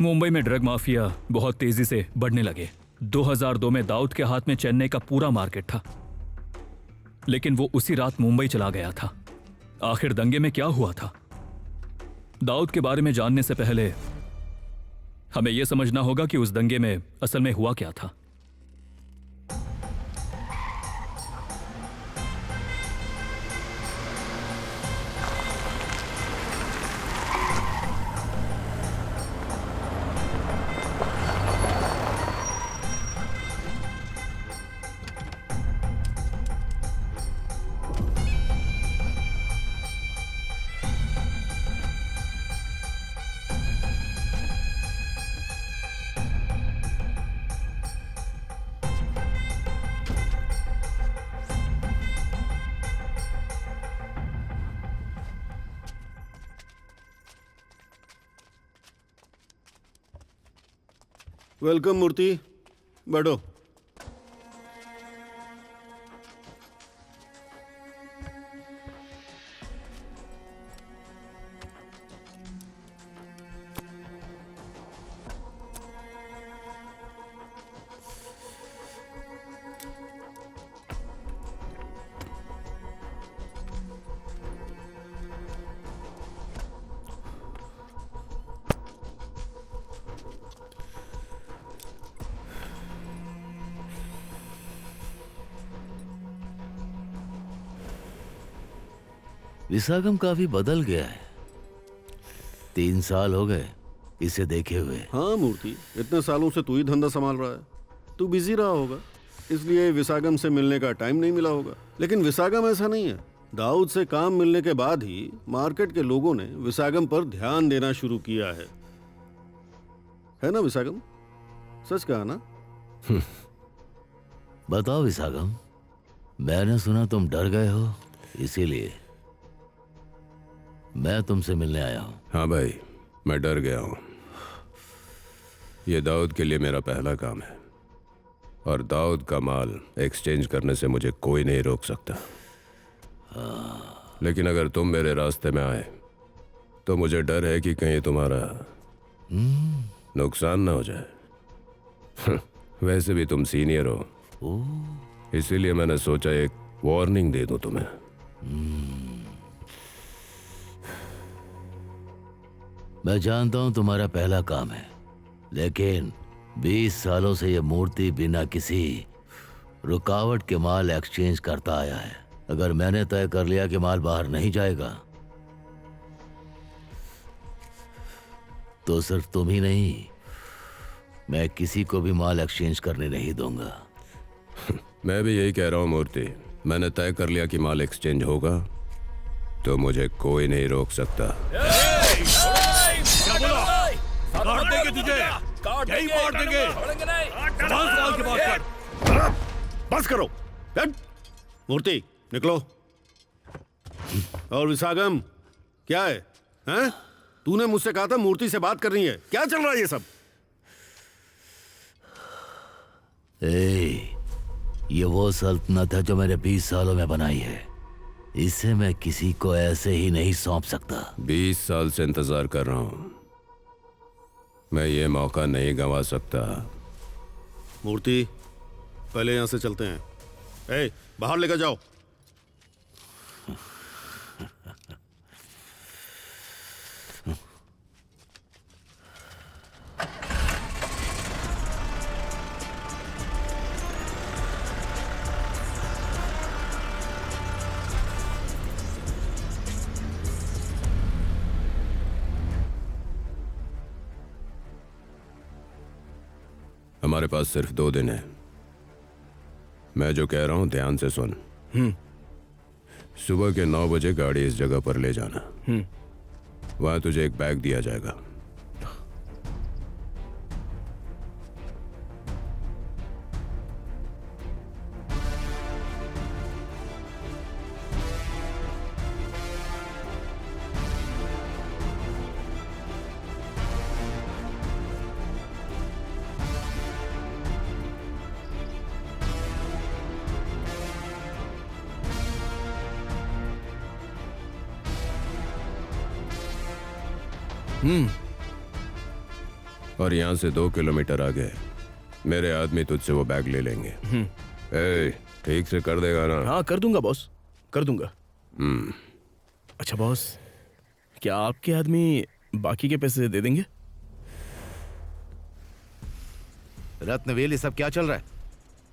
मुंबई में ड्रग माफिया बहुत तेजी से बढ़ने लगे। 2002 में दाऊद के हाथ में चेन्नई का पूरा मार्केट था, लेकिन वो उसी रात मुंबई चला गया था। आखिर दंगे में क्या हुआ था? दाऊद के बारे में जानने से पहले हमें यह समझना होगा कि उस दंगे में असल में हुआ क्या था। वेलकम मूर्ति, बैठो। विसागम काफी बदल गया है। 3 साल हो गए इसे देखे हुए। हाँ मूर्ति, इतने सालों से तू ही धंधा संभाल रहा है। तू बिजी रहा होगा, इसलिए विसागम से मिलने का टाइम नहीं मिला होगा। लेकिन विसागम ऐसा नहीं है। दाऊद से काम मिलने के बाद ही मार्केट के लोगों ने विसागम पर ध्यान देना शुरू किया है ना विसागम? सच कहा ना? बताओ विसागम, मैंने सुना तुम डर गए हो, इसीलिए मैं तुमसे मिलने आया हूं। हाँ भाई, मैं डर गया हूं। ये दाऊद के लिए मेरा पहला काम है, और दाऊद का माल एक्सचेंज करने से मुझे कोई नहीं रोक सकता। लेकिन अगर तुम मेरे रास्ते में आए तो मुझे डर है कि कहीं तुम्हारा नुकसान ना हो जाए। वैसे भी तुम सीनियर हो, इसीलिए मैंने सोचा एक वार्निंग दे दूं तुम्हें। मैं जानता हूं तुम्हारा पहला काम है, लेकिन 20 सालों से यह मूर्ति बिना किसी रुकावट के माल एक्सचेंज करता आया है। अगर मैंने तय कर लिया कि माल बाहर नहीं जाएगा, तो सिर्फ तुम ही नहीं, मैं किसी को भी माल एक्सचेंज करने नहीं दूंगा। मैं भी यही कह रहा हूं मूर्ति। मैंने तय कर लिया कि माल एक्सचेंज होगा, तो मुझे कोई नहीं रोक सकता। काट देंगे तुझे, यही मार देंगे। सवाल के बात कर। बस करो। मूर्ति निकलो। और विशागम, क्या है? हैं? तूने मुझसे कहा था मूर्ति से बात करनी है, क्या चल रहा है ये सब? ये वो सल्तनत है जो मैंने 20 सालों में बनाई है। इसे मैं किसी को ऐसे ही नहीं सौंप सकता। 20 साल से इंतजार कर रहा हूं, मैं ये मौका नहीं गंवा सकता। मूर्ति, पहले यहां से चलते हैं। बाहर लेकर जाओ। हमारे पास सिर्फ 2 दिन है। मैं जो कह रहा हूं ध्यान से सुन। सुबह के 9 बजे गाड़ी इस जगह पर ले जाना। वहां तुझे एक बैग दिया जाएगा। और यहां से 2 किलोमीटर आगे मेरे आदमी तुझसे वो बैग ले लेंगे। ठीक से कर देगा ना? हाँ कर दूंगा बॉस, कर दूंगा। अच्छा बॉस, क्या आपके आदमी बाकी के पैसे दे देंगे? रत्नवेल, ये सब क्या चल रहा है?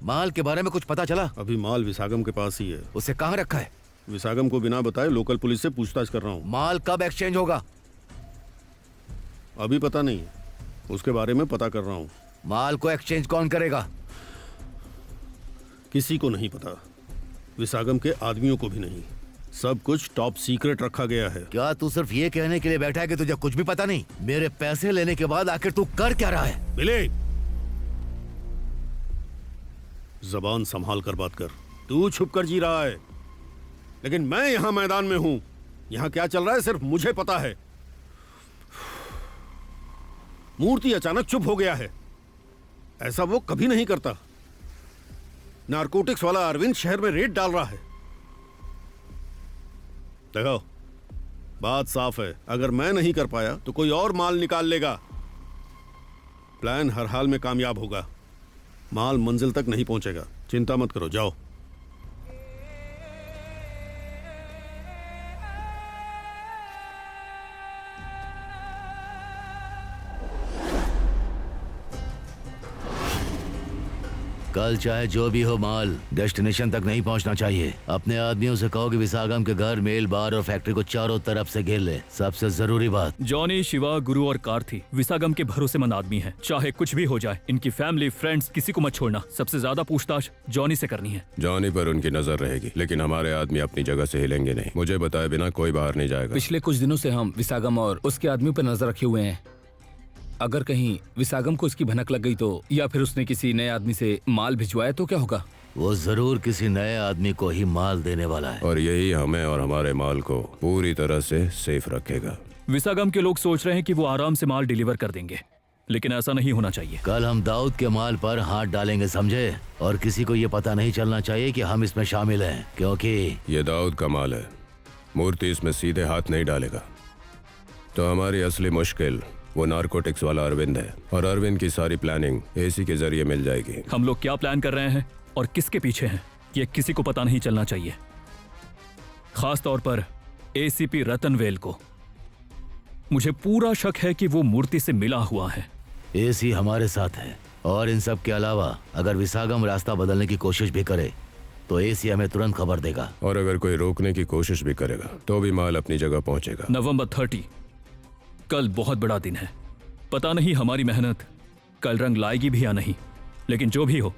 माल के बारे में कुछ पता चला? अभी माल विशागम के पास ही है। उसे कहाँ रखा है? विशागम को बिना बताए लोकल पुलिस से पूछताछ कर रहा हूँ। माल कब एक्सचेंज होगा? अभी पता नहीं, उसके बारे में पता कर रहा हूँ। माल को एक्सचेंज कौन करेगा? किसी को नहीं पता, विशागम के आदमियों को भी नहीं। सब कुछ टॉप सीक्रेट रखा गया है। क्या तू सिर्फ ये कहने के लिए बैठा है कि तुझे कुछ भी पता नहीं? मेरे पैसे लेने के बाद आखिर तू कर क्या रहा है? बिले, जबान संभाल कर बात कर। तू छुप कर जी रहा है, लेकिन मैं यहां मैदान में हूं। यहां क्या चल रहा है सिर्फ मुझे पता है। मूर्ति अचानक चुप हो गया है, ऐसा वो कभी नहीं करता। नारकोटिक्स वाला अरविंद शहर में रेड डाल रहा है। देखो, बात साफ है, अगर मैं नहीं कर पाया तो कोई और माल निकाल लेगा। प्लान हर हाल में कामयाब होगा। माल मंजिल तक नहीं पहुंचेगा, चिंता मत करो, जाओ। कल चाहे जो भी हो, माल डेस्टिनेशन तक नहीं पहुंचना चाहिए। अपने आदमियों से कहो कि विशागम के घर, मेल, बार और फैक्ट्री को चारों तरफ से घेर ले। सबसे जरूरी बात, जॉनी, शिवा, गुरु और कार्थी विशागम के भरोसेमंद आदमी हैं। चाहे कुछ भी हो जाए, इनकी फैमिली, फ्रेंड्स, किसी को मत छोड़ना। सबसे ज्यादा पूछताछ जॉनी से करनी है। जॉनी पर उनकी नजर रहेगी, लेकिन हमारे आदमी अपनी जगह से हिलेंगे नहीं। मुझे बताए बिना कोई बाहर नहीं जाएगा। पिछले कुछ दिनों से हम विशागम और उसके आदमियों पर नजर रखे हुए हैं। अगर कहीं विशागम को इसकी भनक लग गई तो, या फिर उसने किसी नए आदमी से माल भिजवाया तो क्या होगा? वो जरूर किसी नए आदमी को ही माल देने वाला है, और यही हमें और हमारे माल को पूरी तरह से सेफ रखेगा। विशागम के लोग सोच रहे हैं कि वो आराम से माल डिलीवर कर देंगे, लेकिन ऐसा नहीं होना चाहिए। कल हम दाऊद के माल पर हाथ डालेंगे, समझे? और किसी को ये पता नहीं चलना चाहिए कि हम इसमें शामिल हैं, क्योंकि ये दाऊद का माल है। मूर्ति इसमें सीधे हाथ नहीं डालेगा। तो हमारी असली मुश्किल वो नारकोटिक्स वाला अरविंद है, और अरविंद की सारी प्लानिंग एसी के जरिए मिल जाएगी। हम लोग क्या प्लान कर रहे हैं? और किसके पीछे हैं ये किसी को पता नहीं चलना चाहिए, खास तौर पर एसीपी रतनवेल को। मुझे पूरा शक है कि वो मूर्ति से मिला हुआ है। एसी हमारे साथ है और इन सब के अलावा अगर विसागम रास्ता बदलने की कोशिश भी करे तो एसी हमें तुरंत खबर देगा। और अगर कोई रोकने की कोशिश भी करेगा तो भी माल अपनी जगह पहुंचेगा। नवंबर 30 कल बहुत बड़ा दिन है। पता नहीं हमारी मेहनत कल रंग लाएगी भी या नहीं, लेकिन जो भी हो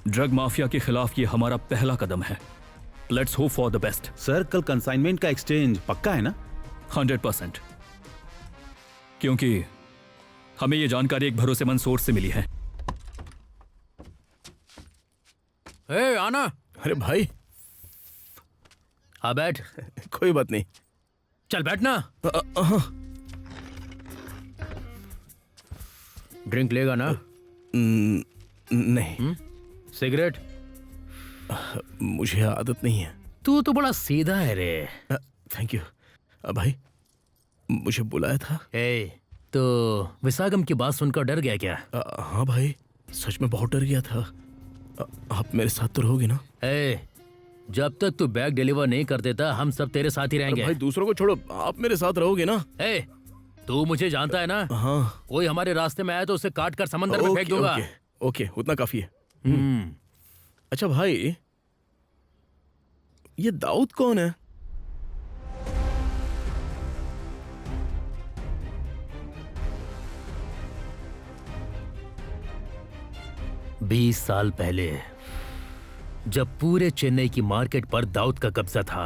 ड्रग माफिया के खिलाफ ये हमारा पहला कदम है। Let's hope for the best. Sir कल कंसाइनमेंट का एक्सचेंज पक्का है ना? 100%, क्योंकि हमें ये जानकारी एक भरोसेमंद सोर्स से मिली है। आना। अरे भाई हाँ बैठ। कोई बात नहीं, चल बैठना। ड्रिंक लेगा ना? नहीं। सिगरेट? मुझे आदत नहीं है। तू तो बड़ा सीधा है रे। Thank you. भाई मुझे बुलाया था। तो विसागम की बात सुनकर डर गया क्या? हाँ भाई, सच में बहुत डर गया था। आप मेरे साथ तो रहोगे ना? जब तक तू बैग डिलीवर नहीं कर देता हम सब तेरे साथ ही रहेंगे। भाई दूसरों को छोड़ो, आप मेरे साथ रहोगे ना? तू मुझे जानता है ना? हाँ। कोई हमारे रास्ते में आया तो उसे काट कर समंदर में फेंक दूंगा। ओके, उतना काफी है। अच्छा भाई, ये दाऊद कौन है? बीस साल पहले जब पूरे चेन्नई की मार्केट पर दाऊद का कब्जा था,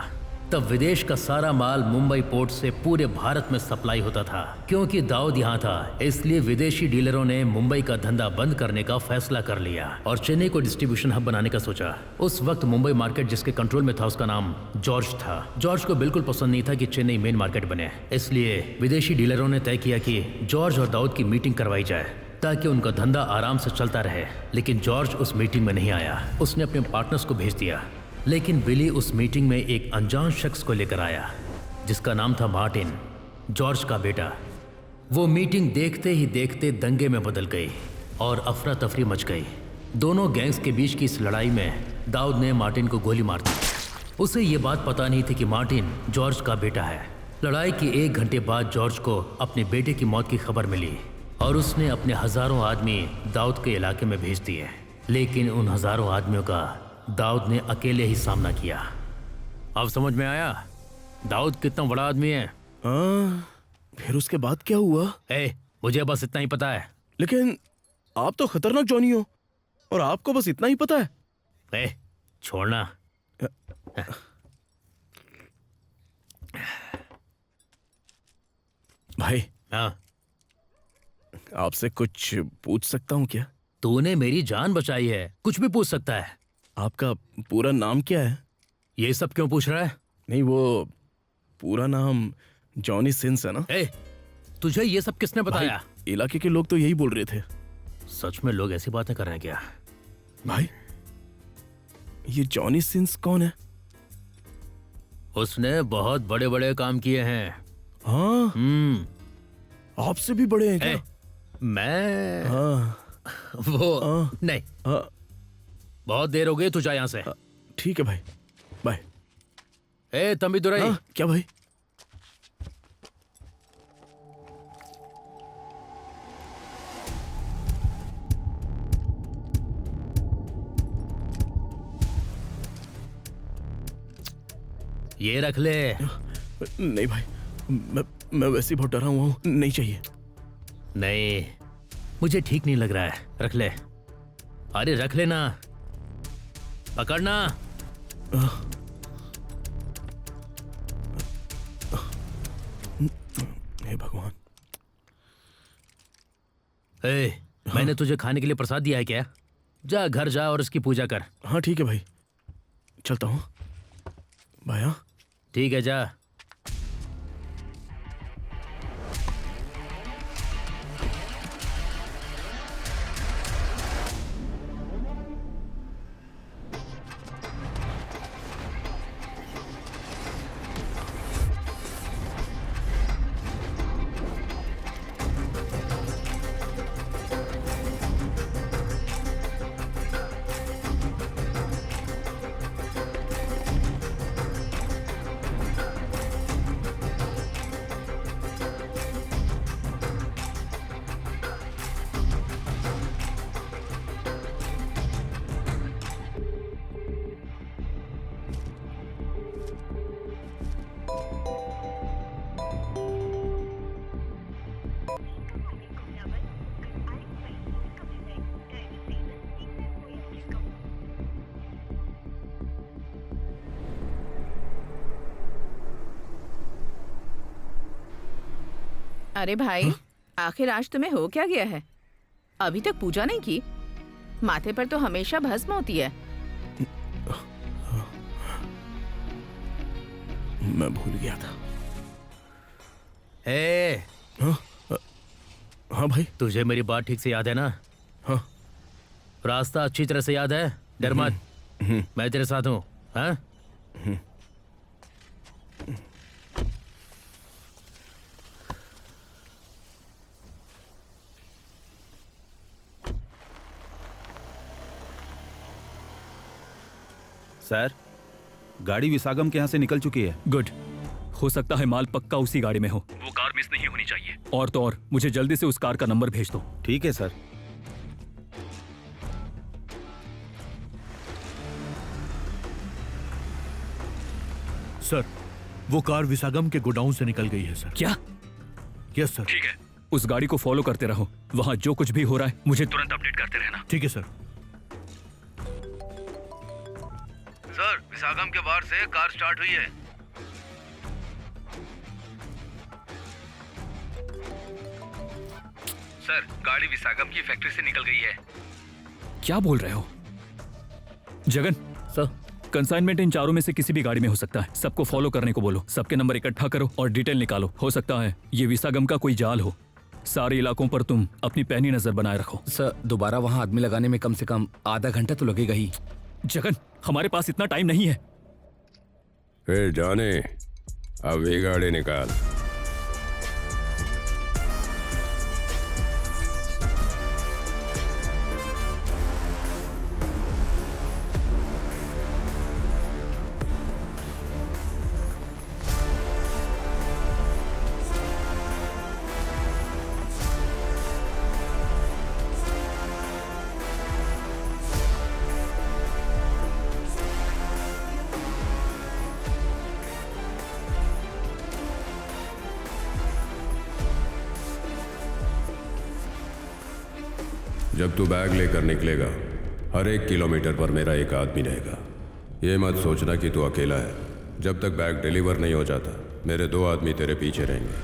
तब विदेश का सारा माल मुंबई पोर्ट से पूरे भारत में सप्लाई होता था। क्योंकि दाऊद यहाँ था, इसलिए विदेशी डीलरों ने मुंबई का धंधा बंद करने का फैसला कर लिया और चेन्नई को डिस्ट्रीब्यूशन हब बनाने का सोचा। उस वक्त मुंबई मार्केट जिसके कंट्रोल में था उसका नाम जॉर्ज था। जॉर्ज को बिल्कुल पसंद नहीं था कि चेन्नई मेन मार्केट बने, इसलिए विदेशी डीलरों ने तय किया कि जॉर्ज और दाऊद की मीटिंग करवाई जाए ताकि उनका धंधा आराम से चलता रहे। लेकिन जॉर्ज उस मीटिंग में नहीं आया। उसने अपने पार्टनर्स को भेज दिया, लेकिन बिली उस मीटिंग में एक अनजान शख्स को लेकर आया जिसका नाम था मार्टिन, जॉर्ज का बेटा। वो मीटिंग देखते ही देखते दंगे में बदल गई और अफरा तफरी मच गई। दोनों गैंग्स के बीच की इस लड़ाई में दाऊद ने मार्टिन को गोली मार दी। उसे ये बात पता नहीं थी कि मार्टिन जॉर्ज का बेटा है। लड़ाई के 1 घंटे बाद जॉर्ज को अपने बेटे की मौत की खबर मिली और उसने अपने हजारों आदमी दाऊद के इलाके में भेज दिए। लेकिन उन हजारों आदमियों का दाऊद ने अकेले ही सामना किया। अब समझ में आया दाऊद कितना बड़ा आदमी है? फिर उसके बाद क्या हुआ? मुझे बस इतना ही पता है। लेकिन आप तो खतरनाक जॉनी हो और आपको बस इतना ही पता है। छोड़ना। भाई। हाँ, आपसे कुछ पूछ सकता हूँ क्या? तूने मेरी जान बचाई है, कुछ भी पूछ सकता है। आपका पूरा नाम क्या है? ये सब क्यों पूछ रहा है? नहीं, वो पूरा नाम जॉनी सिंस है ना? तुझे ये सब किसने बताया? इलाके के लोग तो यही बोल रहे थे। सच में लोग ऐसी बातें कर रहे हैं क्या? भाई ये जॉनी सिंस कौन है? उसने बहुत बड़े बड़े काम किए हैं। हाँ? आपसे भी बड़े हैं क्या? मैं वो नहीं। बहुत देर हो गई, तू जा यहाँ से। ठीक है भाई, बाय। तंबी दुराई। क्या भाई? ये रख ले। नहीं भाई, मैं वैसे ही बहुत डरा हुआ हूँ, नहीं चाहिए। नहीं, मुझे ठीक नहीं लग रहा है, रख ले। अरे रख लेना, पकड़ना। हे भगवान। मैंने तुझे खाने के लिए प्रसाद दिया है क्या? जा घर जा और इसकी पूजा कर। हाँ ठीक है भाई, चलता हूँ। भाया। ठीक है, जा। अरे भाई, आखिर आज तुम्हें हो क्या गया है? अभी तक पूजा नहीं की? माथे पर तो हमेशा भस्म होती है। मैं भूल गया था। हाँ भाई, तुझे मेरी बात ठीक से याद है ना? हाँ। रास्ता अच्छी तरह से याद है? डर मत, मैं तेरे साथ हूँ। हाँ? सर, गाड़ी विसागम के यहाँ से निकल चुकी है। गुड। हो सकता है माल पक्का उसी गाड़ी में हो। वो कार मिस नहीं होनी चाहिए। और तो और, मुझे जल्दी से उस कार का नंबर भेज दो। ठीक है सर। सर, वो कार विसागम के गोडाउन से निकल गई है सर। क्या? Yes sir. ठीक है, उस गाड़ी को फॉलो करते रहो। वहाँ जो कुछ भी हो रहा है मुझे तुरंत अपडेट करते रहना। ठीक है सर। सर, विसागम के बाहर से कार स्टार्ट हुई है। सर, गाड़ी विसागम की फैक्ट्री से निकल गई है। क्या बोल रहे हो? जगन सर, कंसाइनमेंट इन चारों में से किसी भी गाड़ी में हो सकता है। सबको फॉलो करने को बोलो। सबके नंबर इकट्ठा करो और डिटेल निकालो। हो सकता है ये विसागम का कोई जाल हो। सारे इलाकों पर तुम अपनी पैनी नजर बनाए रखो। सर, दोबारा वहाँ आदमी लगाने में कम से कम आधा घंटा तो लगेगा ही। जगन, हमारे पास इतना टाइम नहीं है। जाने, अब ये गाड़ी निकाल। जब तू बैग लेकर निकलेगा, हर 1 किलोमीटर पर मेरा एक आदमी रहेगा। ये मत सोचना कि तू अकेला है। जब तक बैग डिलीवर नहीं हो जाता, मेरे 2 आदमी तेरे पीछे रहेंगे।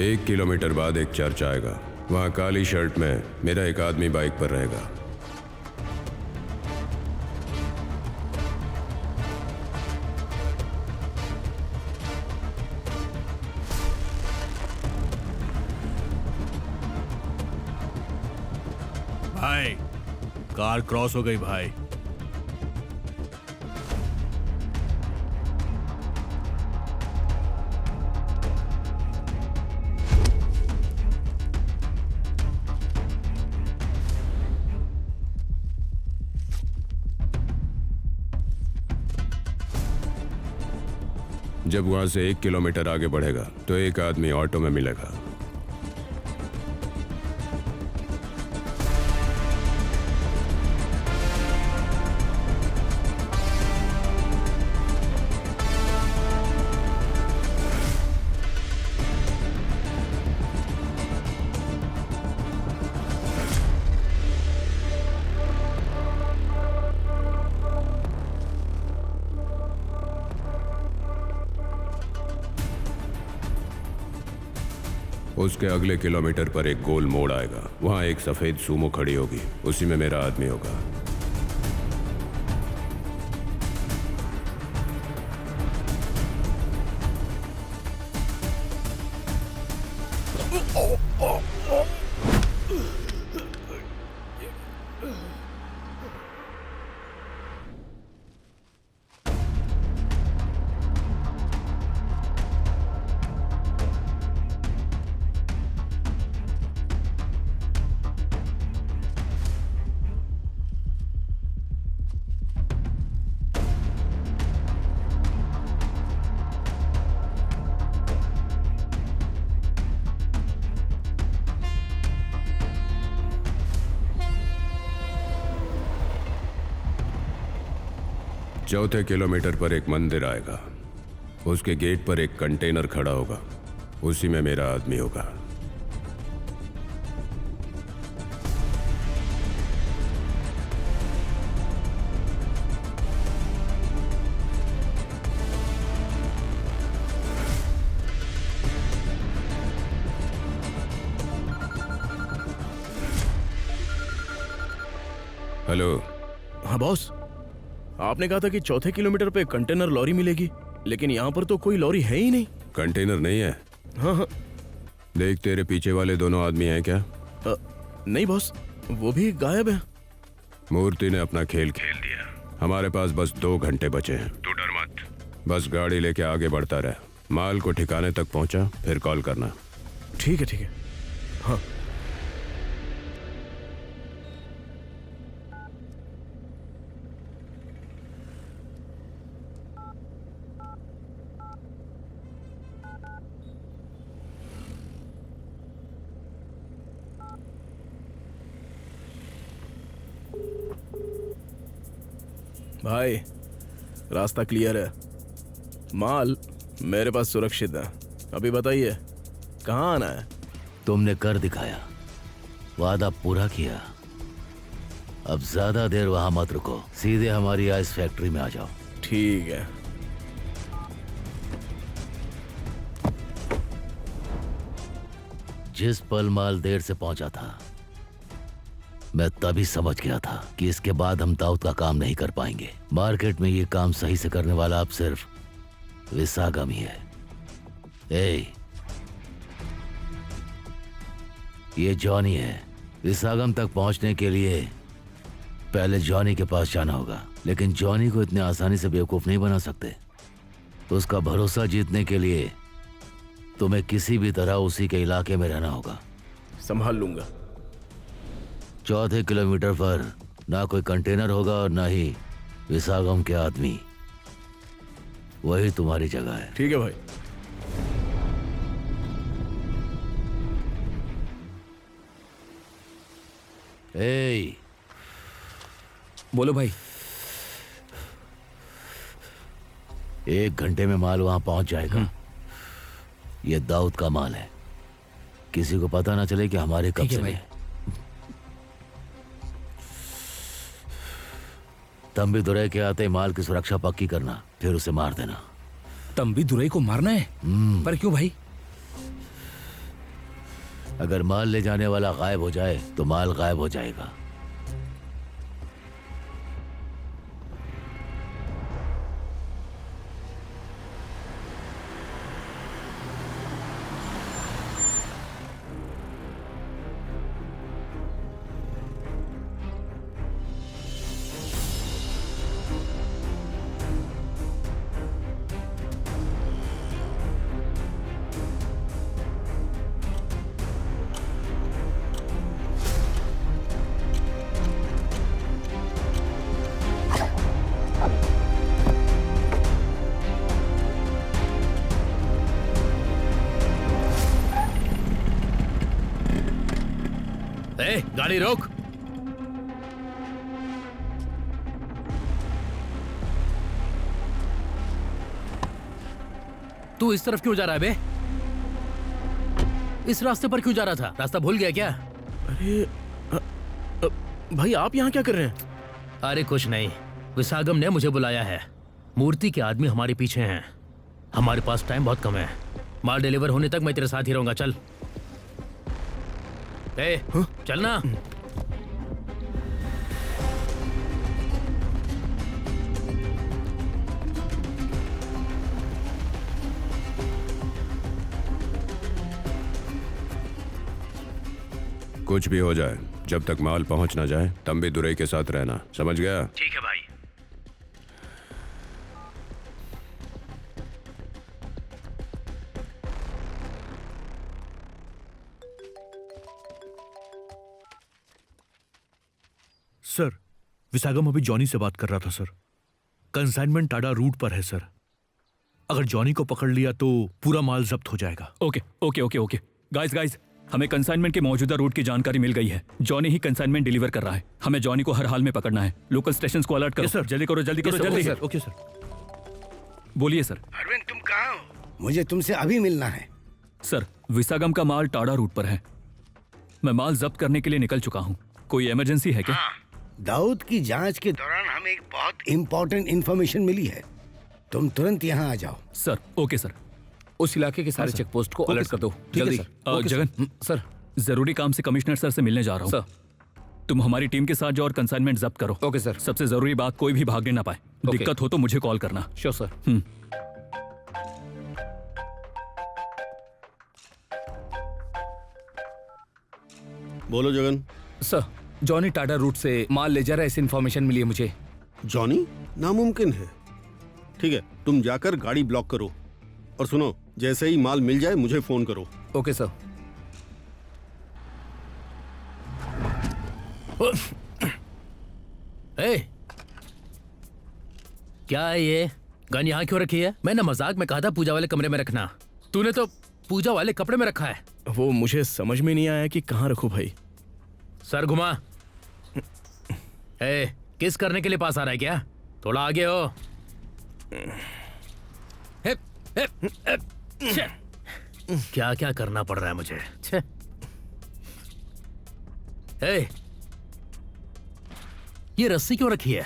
1 किलोमीटर बाद एक चर्च आएगा। वहाँ काली शर्ट में मेरा एक आदमी बाइक पर रहेगा। भाई, कार क्रॉस हो गई भाई। जब वहां से 1 किलोमीटर आगे बढ़ेगा तो एक आदमी ऑटो में मिलेगा। उसके अगले किलोमीटर पर एक गोल मोड़ आएगा। वहां एक सफेद सूमो खड़ी होगी। उसी में मेरा आदमी होगा। चौथे किलोमीटर पर एक मंदिर आएगा, उसके गेट पर एक कंटेनर खड़ा होगा, उसी में मेरा आदमी होगा। हेलो। हाँ बॉस, आपने कहा था कि चौथे किलोमीटर पे कंटेनर लॉरी मिलेगी, लेकिन यहाँ पर तो कोई लॉरी है ही नहीं। कंटेनर नहीं है? हाँ हाँ। देख, तेरे पीछे वाले दोनों आदमी हैं क्या? नहीं बॉस, वो भी गायब है। मूर्ति ने अपना खेल खेल दिया। हमारे पास बस 2 घंटे बचे हैं। तू डर मत, बस गाड़ी लेके आगे बढ़ता रह। माल को ठिकाने तक पहुंचा फिर कॉल करना। ठीक है ठीक है। हाँ। भाई, रास्ता क्लियर है, माल मेरे पास सुरक्षित है। अभी बताइए कहाँ आना है? तुमने कर दिखाया, वादा पूरा किया। अब ज्यादा देर वहां मत रुको, सीधे हमारी आइस फैक्ट्री में आ जाओ। ठीक है। जिस पल माल देर से पहुंचा था, मैं तभी समझ गया था कि इसके बाद हम दाऊद का काम नहीं कर पाएंगे। मार्केट में ये काम सही से करने वाला अब सिर्फ विसागम ही है। ये जॉनी है। विसागम तक पहुंचने के लिए पहले जॉनी के पास जाना होगा, लेकिन जॉनी को इतने आसानी से बेवकूफ नहीं बना सकते। उसका भरोसा जीतने के लिए तुम्हें किसी भी तरह उसी के इलाके में रहना होगा। संभाल लूंगा। चौथे किलोमीटर पर ना कोई कंटेनर होगा और ना ही विसागम के आदमी। वही तुम्हारी जगह है। ठीक है भाई। बोलो भाई। 1 घंटे में माल वहां पहुंच जाएगा। ये दाऊद का माल है, किसी को पता ना चले कि हमारे कब्जे में है। तंबी दुरई के आते माल की सुरक्षा पक्की करना, फिर उसे मार देना। तंबी दुरई को मारना है? पर क्यों भाई? अगर माल ले जाने वाला गायब हो जाए तो माल गायब हो जाएगा। गाड़ी रोक। तू इस तरफ क्यों जा रहा है बे? इस रास्ते पर क्यों जा रहा था? रास्ता भूल गया क्या? अरे भाई, आप यहाँ क्या कर रहे हैं? अरे कुछ नहीं, विसागम ने मुझे बुलाया है। मूर्ति के आदमी हमारे पीछे हैं। हमारे पास टाइम बहुत कम है। माल डिलीवर होने तक मैं तेरे साथ ही रहूंगा। चल चलना। कुछ भी हो जाए, जब तक माल पहुंच ना जाए तंबी दुरई के साथ रहना, समझ गया? ठीक है भाई। सर, विसागम अभी जॉनी से बात कर रहा था सर। कंसाइनमेंट टाडा रूट पर है सर। अगर जॉनी को पकड़ लिया तो पूरा माल जब्त हो जाएगा। Okay okay okay okay guys guys, हमें कंसाइनमेंट के मौजूदा रूट की जानकारी मिल गई है। जॉनी ही कंसाइनमेंट डिलीवर कर रहा है। हमें जॉनी को हर हाल में पकड़ना है। लोकल स्टेशंस को अलर्ट करो। सर। जल्दी करो, जल्दी करो, जल्दी सर। Okay sir. बोलिए सर। अरविंद तुम कहाँ हो? मुझे तुमसे अभी मिलना है। सर, विसागम का माल टाडा रूट पर है। मैं माल जब्त करने के लिए निकल चुका हूँ। कोई इमरजेंसी है क्या? दाऊद की जांच के दौरान हमें एक बहुत इंपॉर्टेंट इंफॉर्मेशन मिली है। तुम तुरंत यहाँ आ जाओ। Sir, okay sir. उस इलाके के सारे चेक पोस्ट को अलर्ट कर दो जल्दी। जगन सर, जरूरी काम से कमिश्नर सर से मिलने जा रहा हूँ। सर। तुम हमारी टीम के साथ जाओ और कंसाइनमेंट जब्त करो। Okay sir. सबसे जरूरी बात, कोई भी भागने ना पाए। दिक्कत हो तो मुझे कॉल करना। Sure sir. बोलो Jagan. Sir, Johnny Tada route से माल ले जा रहा है, ऐसी इन्फॉर्मेशन मिली है मुझे। जॉनी? नामुमकिन है। ठीक है, तुम जाकर गाड़ी ब्लॉक करो और सुनो, जैसे ही माल मिल जाए मुझे फोन करो। Okay sir. ए, क्या है ये? गन यहाँ क्यों रखी है? मैंने मजाक में कहा था पूजा वाले कमरे में रखना। तूने तो पूजा वाले कपड़े में रखा है। वो मुझे समझ में नहीं आया कि कहाँ रखूं भाई। सर घुमा। ए, किस करने के लिए पास आ रहा है क्या? थोड़ा आगे हो। क्या क्या करना पड़ रहा है मुझे। ए, ये रस्सी क्यों रखी है?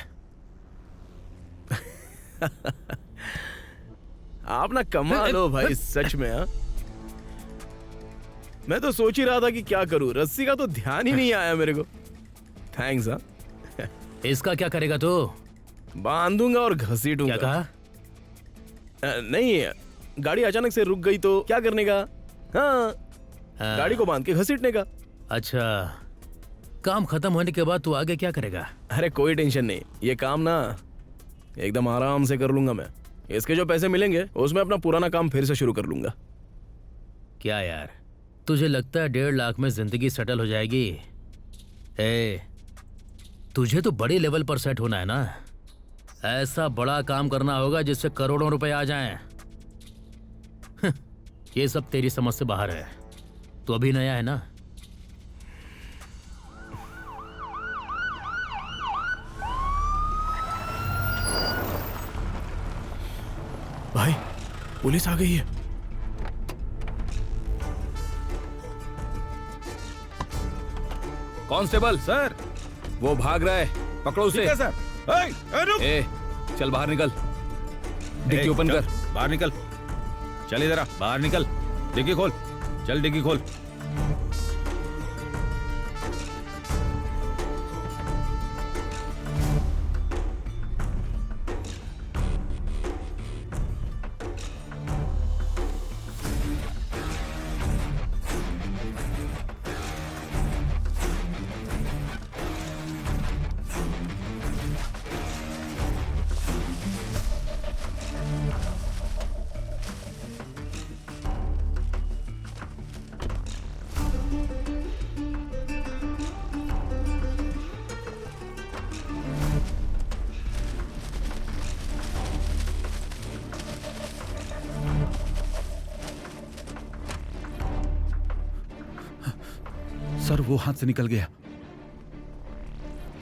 आप ना कमाल हो भाई, सच में। हाँ, मैं तो सोच ही रहा था कि क्या करूं, रस्सी का तो ध्यान ही नहीं आया मेरे को। थैंक्स। हाँ, इसका क्या करेगा तू? बांधूंगा और घसीटूंगा। क्या कहा? नहीं, गाड़ी अचानक से रुक गई तो क्या करने का? हाँ, गाड़ी को बांध के घसीटने का। अच्छा, काम खत्म होने के बाद तू आगे क्या करेगा? अरे कोई टेंशन नहीं, ये काम ना एकदम आराम से कर लूंगा मैं। इसके जो पैसे मिलेंगे उसमें अपना पुराना काम फिर से शुरू कर लूंगा। क्या यार, तुझे लगता है 1.5 लाख में जिंदगी सेटल हो जाएगी? तुझे तो बड़े लेवल पर सेट होना है ना। ऐसा बड़ा काम करना होगा जिससे करोड़ों रुपए आ जाएं। ये सब तेरी समझ से बाहर है। तू अभी नया है ना। भाई, पुलिस आ गई है। कांस्टेबल सर, वो भाग रहा है, पकड़ो उसे। ठीक है सर। रुक। ए, चल बाहर निकल। डिक्की ओपन कर। बाहर निकल। चल इधर आ, बाहर निकल। डिक्की खोल। चल डिक्की खोल। सर, वो हाथ से निकल गया।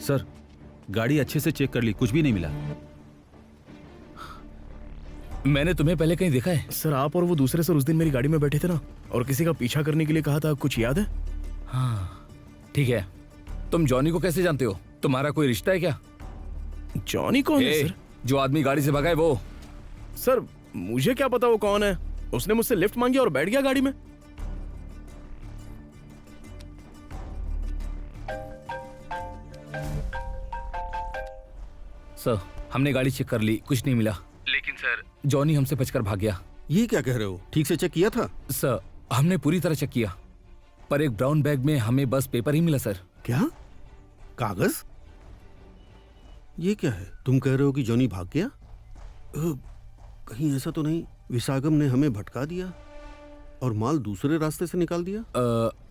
सर, गाड़ी अच्छे से चेक कर ली, कुछ भी नहीं मिला। मैंने तुम्हें पहले कहीं देखा है? सर, आप और वो दूसरे सर उस दिन मेरी गाड़ी में बैठे थे ना, और किसी का पीछा करने के लिए कहा था, कुछ याद है? हाँ, ठीक है। तुम जॉनी को कैसे जानते हो? तुम्हारा कोई रिश्ता है क्या? जॉनी कौन है सर? जो आदमी गाड़ी से भागा है वो। सर, मुझे क्या पता वो कौन है। उसने मुझसे लिफ्ट मांगी और बैठ गया गाड़ी में। सर, हमने गाड़ी चेक कर ली, कुछ नहीं मिला। लेकिन सर, जॉनी हमसे बचकर भाग गया। ये क्या कह रहे हो? ठीक से चेक किया था? सर, हमने पूरी तरह चेक किया, पर एक ब्राउन बैग में हमें बस पेपर ही मिला सर। क्या? कागज? ये क्या है? तुम कह रहे हो कि जॉनी भाग गया? कहीं ऐसा तो नहीं विसागम ने हमें भटका दिया और माल दूसरे रास्ते से निकाल दिया?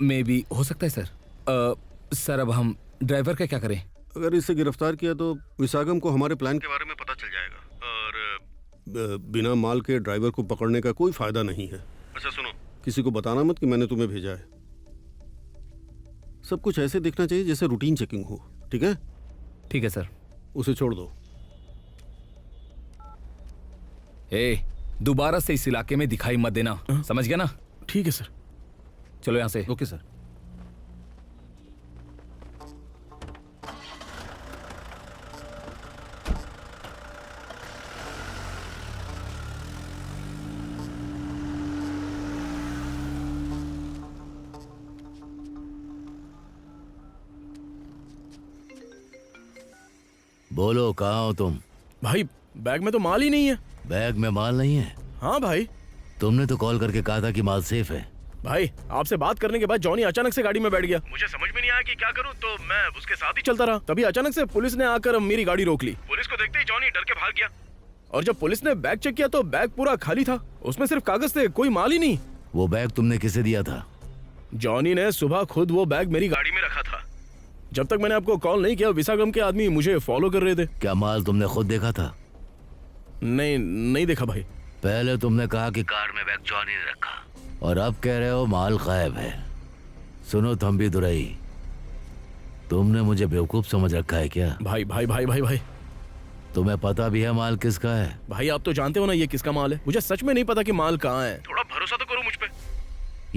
मे बी, हो सकता है सर। सर, अब हम ड्राइवर का क्या करें? अगर इसे गिरफ्तार किया तो विसागम को हमारे प्लान के बारे में पता चल जाएगा, और बिना माल के ड्राइवर को पकड़ने का कोई फायदा नहीं है। अच्छा सुनो, किसी को बताना मत कि मैंने तुम्हें भेजा है। सब कुछ ऐसे दिखना चाहिए जैसे रूटीन चेकिंग हो, ठीक है? ठीक है सर। उसे छोड़ दो। दोबारा से इस इलाके में दिखाई मत देना, समझ गया ना? ठीक है सर। चलो यहाँ से। Okay sir. बोलो, कहाँ हो तुम? भाई बैग में तो माल ही नहीं है। बैग में माल नहीं है? हाँ भाई। तुमने तो कॉल करके कहा था कि माल सेफ है। भाई आपसे बात करने के बाद जॉनी अचानक से गाड़ी में बैठ गया। मुझे समझ में नहीं आया कि क्या करूं, तो मैं उसके साथ ही चलता रहा। तभी अचानक से पुलिस ने आकर मेरी गाड़ी रोक ली। पुलिस को देखते ही जॉनी डर के भाग गया। और जब पुलिस ने बैग चेक किया तो बैग पूरा खाली था, उसमें सिर्फ कागज थे, कोई माल ही नहीं। वो बैग तुमने किसे दिया था? जॉनी ने सुबह खुद वो बैग मेरी गाड़ी में रखा था। जब तक मैंने आपको कॉल नहीं किया विशाखम के आदमी मुझे फॉलो कर रहे थे। क्या माल तुमने खुद देखा था? नहीं देखा भाई। पहले तुमने कहा कि कार में बैग जॉनी ने रखा और अब कह रहे हो माल गायब है। सुनो थम्बी दुरई, तुमने मुझे बेवकूफ समझ रखा है क्या? भाई भाई भाई भाई भाई तुम्हें पता भी है माल किसका है? भाई आप तो जानते हो ना ये किसका माल है। मुझे सच में नहीं पता कि माल कहाँ है। थोड़ा भरोसा तो करो मुझ पे।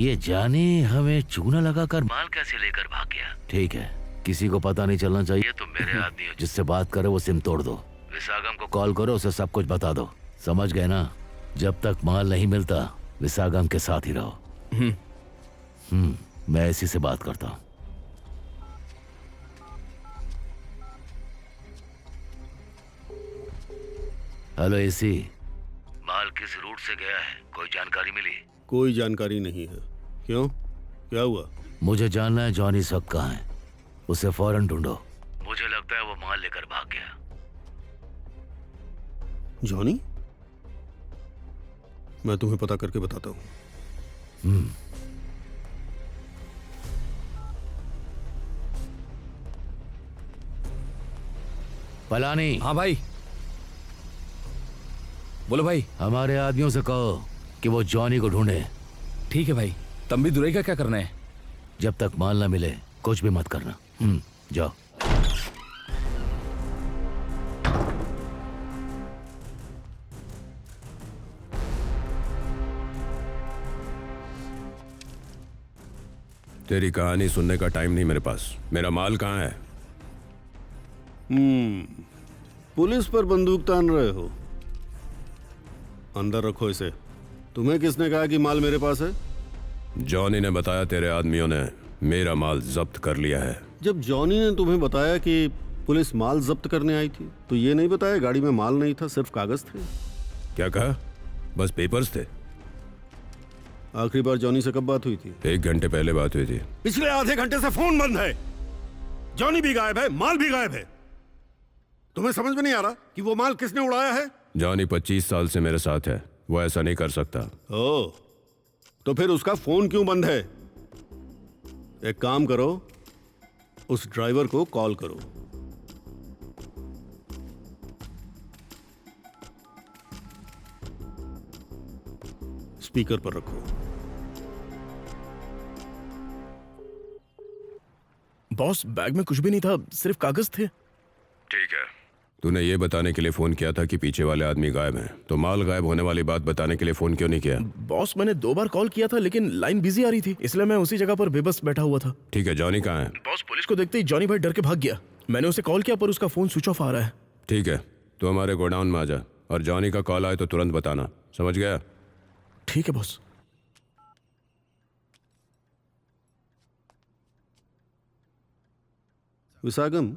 ये जानी हमें चूना लगाकर माल कैसे लेकर भाग गया? ठीक है, किसी को पता नहीं चलना चाहिए। तुम मेरे आदमी हो, जिससे बात करे वो सिम तोड़ दो। विशागम को कॉल करो, उसे सब कुछ बता दो। समझ गए ना? जब तक माल नहीं मिलता विशागम के साथ ही रहो। मैं इसी से बात करता हूँ। हेलो एसी, माल किस रूट से गया है? कोई जानकारी मिली? कोई जानकारी नहीं है। क्यों, क्या हुआ? मुझे जानना है जॉनी सब कहाँ है, उसे फौरन ढूंढो। मुझे लगता है वो माल लेकर भाग गया। जॉनी? मैं तुम्हें पता करके बताता हूँ। पलानी। हाँ भाई। बोलो भाई। हमारे आदमियों से कहो कि वो जॉनी को ढूंढे। ठीक है भाई। तंबी दुरई का क्या करना है? जब तक माल ना मिले कुछ भी मत करना। जाओ। तेरी कहानी सुनने का टाइम नहीं मेरे पास। मेरा माल कहाँ है? पुलिस पर बंदूक तान रहे हो? अंदर रखो इसे। तुम्हें किसने कहा कि माल मेरे पास है? जॉनी ने बताया तेरे आदमियों ने मेरा माल जब्त कर लिया है। जब जॉनी ने तुम्हें बताया कि पुलिस माल जब्त करने आई थी तो ये नहीं बताया गाड़ी में माल नहीं था, सिर्फ कागज थे? क्या कहा? बस पेपर्स थे? आखिरी बार जॉनी से कब बात हुई थी? 1 घंटे पहले बात हुई थी। पिछले आधे घंटे से फोन बंद है। जॉनी भी गायब है, माल भी गायब है। तुम्हें समझ में नहीं आ रहा कि वो माल किसने उड़ाया है? जॉनी 25 साल से मेरे साथ है, वो ऐसा नहीं कर सकता। ओह, तो फिर उसका फोन क्यों बंद है? एक काम करो, उस ड्राइवर को कॉल करो। स्पीकर पर रखो। बॉस बैग में कुछ भी नहीं था, सिर्फ कागज थे। ठीक है, तूने ये बताने के लिए फोन किया था कि पीछे वाले आदमी गायब हैं, तो माल गायब होने वाली बात बताने के लिए फोन क्यों नहीं किया? बॉस मैंने 2 बार कॉल किया था लेकिन लाइन बिजी आ रही थी, इसलिए मैं उसी जगह पर बेबस बैठा हुआ था। ठीक है, जॉनी कहाँ है? बॉस पुलिस को देखते ही जॉनी भाई डर के भाग गया। मैंने उसे कॉल किया पर उसका फोन स्विच ऑफ आ रहा है। ठीक है, तो हमारे गोडाउन में आ जा और जॉनी का कॉल आए तो तुरंत बताना, समझ गया? ठीक है बॉस। विशागम,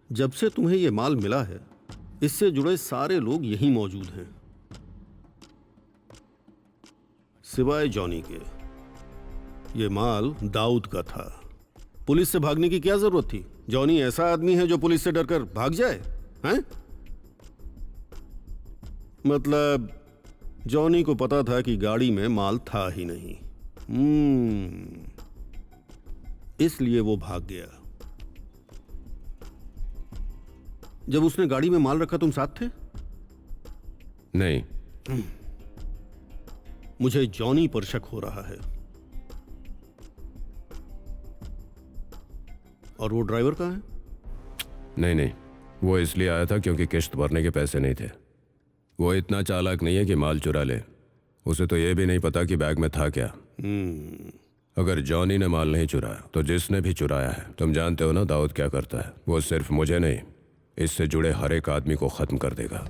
जब से तुम्हें यह माल मिला है इससे जुड़े सारे लोग यहीं मौजूद हैं सिवाय जॉनी के। यह माल दाऊद का था। पुलिस से भागने की क्या जरूरत थी? जॉनी ऐसा आदमी है जो पुलिस से डरकर भाग जाए? हैं? मतलब जॉनी को पता था कि गाड़ी में माल था ही नहीं, इसलिए वो भाग गया। जब उसने गाड़ी में माल रखा तुम साथ थे? नहीं। मुझे जॉनी पर शक हो रहा है। और वो ड्राइवर कहाँ है? नहीं नहीं, वो इसलिए आया था क्योंकि किश्त भरने के पैसे नहीं थे। वो इतना चालाक नहीं है कि माल चुरा ले। उसे तो ये भी नहीं पता कि बैग में था क्या। अगर जॉनी ने माल नहीं चुराया तो जिसने भी चुराया है, तुम जानते हो ना दाऊद क्या करता है। वो सिर्फ मुझे नहीं, इससे जुड़े हर एक आदमी को खत्म कर देगा।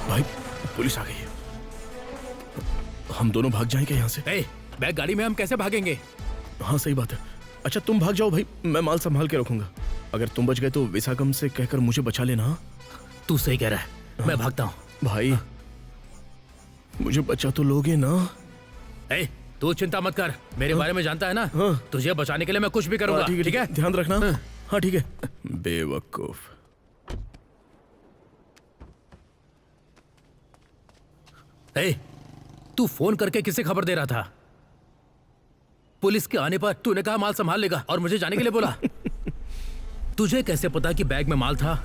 भाई पुलिस आ गई है, हम दोनों भाग जाएंगे यहाँ से। बैग गाड़ी में हम कैसे भागेंगे? हाँ सही बात है। अच्छा तुम भाग जाओ भाई, मैं माल संभाल के रखूंगा। अगर तुम बच गए तो विशाखम से कहकर मुझे बचा लेना। तू सही कह रहा है, मैं भागता हूँ। भाई मुझे बचा तो लोगे ना? तू चिंता मत कर, मेरे बारे में जानता है ना। तुझे बचाने के लिए मैं कुछ भी करूंगा। ठीक है, ध्यान रखना। हाँ ठीक है। बेवकूफ। तू फोन करके किसे खबर दे रहा था? पुलिस के आने पर तूने कहा माल संभाल लेगा और मुझे जाने के लिए बोला। तुझे कैसे पता कि बैग में माल था?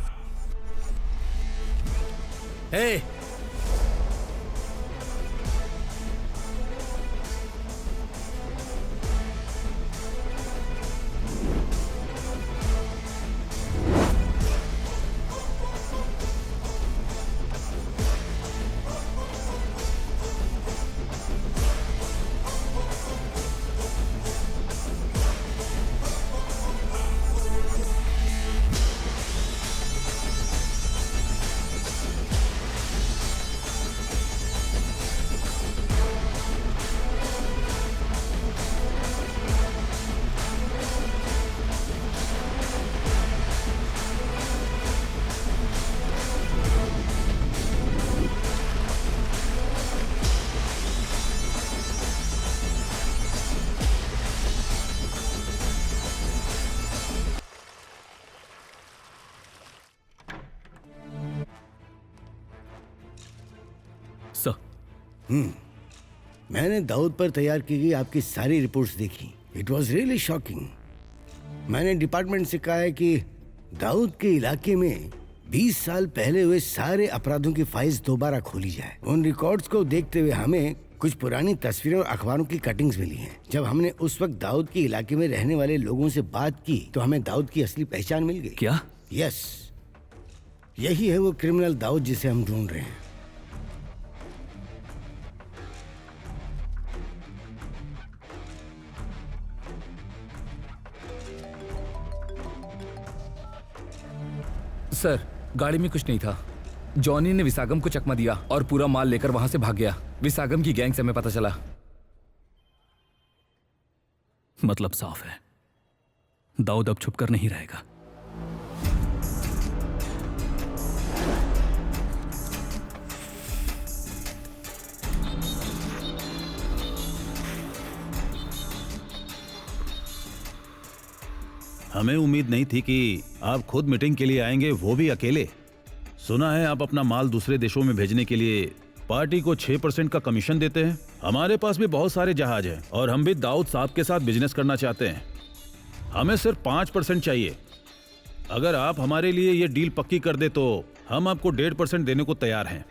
मैंने दाऊद पर तैयार की गई आपकी सारी रिपोर्ट्स देखी। It was really shocking. मैंने डिपार्टमेंट से कहा है कि दाऊद के इलाके में 20 साल पहले हुए सारे अपराधों की फाइल्स दोबारा खोली जाए। उन रिकॉर्ड्स को देखते हुए हमें कुछ पुरानी तस्वीरें और अखबारों की कटिंग्स मिली हैं। जब हमने उस वक्त दाऊद के इलाके में रहने वाले लोगों से बात की तो हमें दाऊद की असली पहचान मिल गई। क्या? यस, यही है वो क्रिमिनल दाऊद जिसे हम ढूंढ रहे हैं। सर, गाड़ी में कुछ नहीं था। जॉनी ने विशाखम को चकमा दिया और पूरा माल लेकर वहां से भाग गया। विशाखम की गैंग से हमें पता चला। मतलब साफ है, दाऊद अब छुप कर नहीं रहेगा। हमें उम्मीद नहीं थी कि आप खुद मीटिंग के लिए आएंगे, वो भी अकेले। सुना है आप अपना माल दूसरे देशों में भेजने के लिए पार्टी को 6% का कमीशन देते हैं। हमारे पास भी बहुत सारे जहाज हैं और हम भी दाऊद साहब के साथ बिजनेस करना चाहते हैं। हमें सिर्फ 5% चाहिए। अगर आप हमारे लिए ये डील पक्की कर दे तो हम आपको 1.5% देने को तैयार हैं।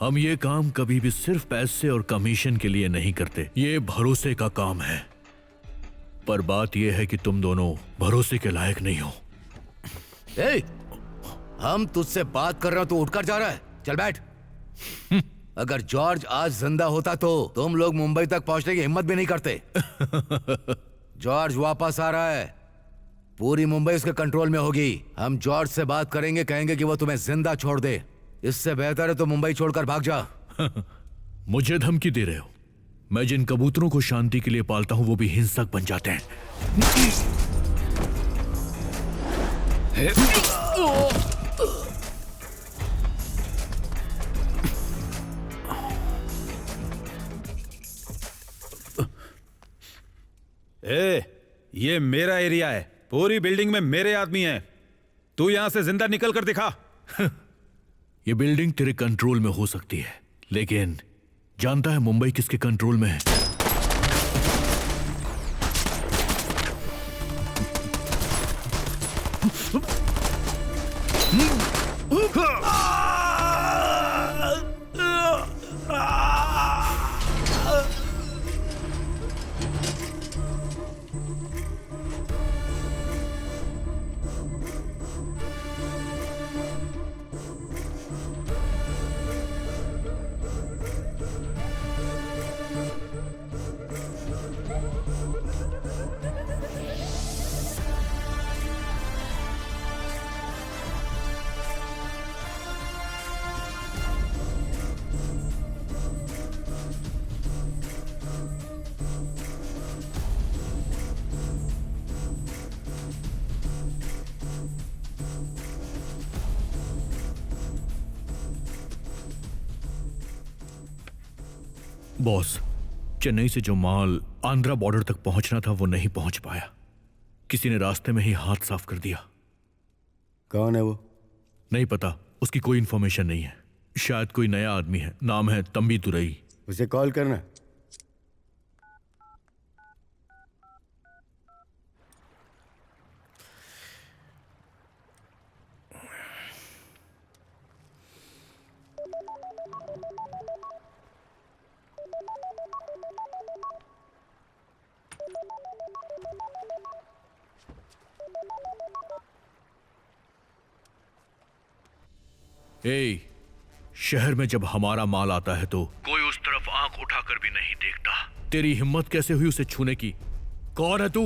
हम ये काम कभी भी सिर्फ पैसे और कमीशन के लिए नहीं करते। ये भरोसे का काम है। पर बात यह है कि तुम दोनों भरोसे के लायक नहीं हो। हम तुझसे बात कर रहे हो तो उठकर जा रहा है। चल बैठ। अगर जॉर्ज आज जिंदा होता तो तुम लोग मुंबई तक पहुंचने की हिम्मत भी नहीं करते। जॉर्ज वापस आ रहा है, पूरी मुंबई उसके कंट्रोल में होगी। हम जॉर्ज से बात करेंगे, कहेंगे कि वो तुम्हें जिंदा छोड़ दे। इससे बेहतर है तो मुंबई छोड़कर भाग जा। मुझे धमकी दे रहे हो? मैं जिन कबूतरों को शांति के लिए पालता हूं वो भी हिंसक बन जाते हैं। ये मेरा एरिया है, पूरी बिल्डिंग में मेरे आदमी हैं। तू यहां से जिंदा निकल कर दिखा। ये बिल्डिंग तेरे कंट्रोल में हो सकती है, लेकिन जानता है मुंबई किसके कंट्रोल में है? बॉस, चेन्नई से जो माल आंध्रा बॉर्डर तक पहुंचना था वो नहीं पहुंच पाया। किसी ने रास्ते में ही हाथ साफ कर दिया। कौन है वो? नहीं पता, उसकी कोई इंफॉर्मेशन नहीं है। शायद कोई नया आदमी है, नाम है तंबी तुरई। उसे कॉल करना। शहर में जब हमारा माल आता है तो कोई उस तरफ आंख उठाकर भी नहीं देखता। तेरी हिम्मत कैसे हुई उसे छूने की? कौन है तू?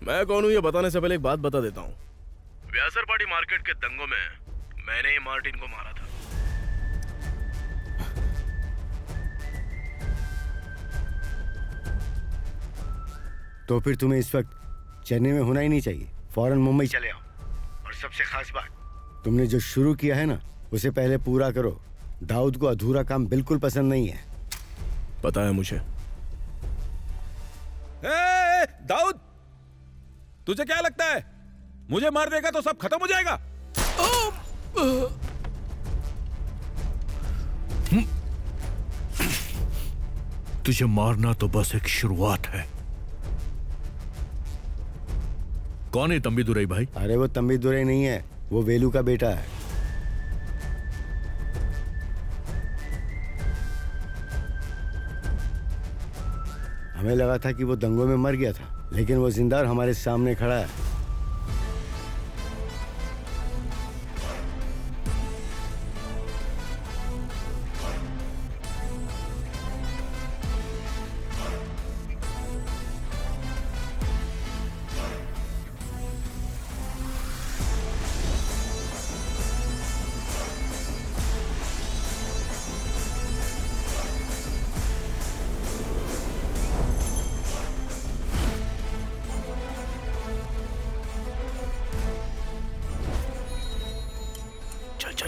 मैं कौन हूं ये बताने से पहले एक बात बता देता हूं। व्यासरपाटी मार्केट के दंगों में मैंने ही मार्टिन को मारा था। तो फिर तुम्हें इस वक्त चेन्नई में होना ही नहीं चाहिए। फौरन मुंबई चले आओ। और सबसे खास बात, तुमने जो शुरू किया है ना उसे पहले पूरा करो। दाऊद को अधूरा काम बिल्कुल पसंद नहीं है। पता है मुझे। दाऊद, तुझे क्या लगता है मुझे मार देगा तो सब खत्म हो जाएगा? तुझे मारना तो बस एक शुरुआत है। कौन है तंबी दुरई भाई? अरे वो तंबी दुरई नहीं है, वो वेलू का बेटा है। हमें लगा था कि वो दंगों में मर गया था, लेकिन वो जिंदा और हमारे सामने खड़ा है।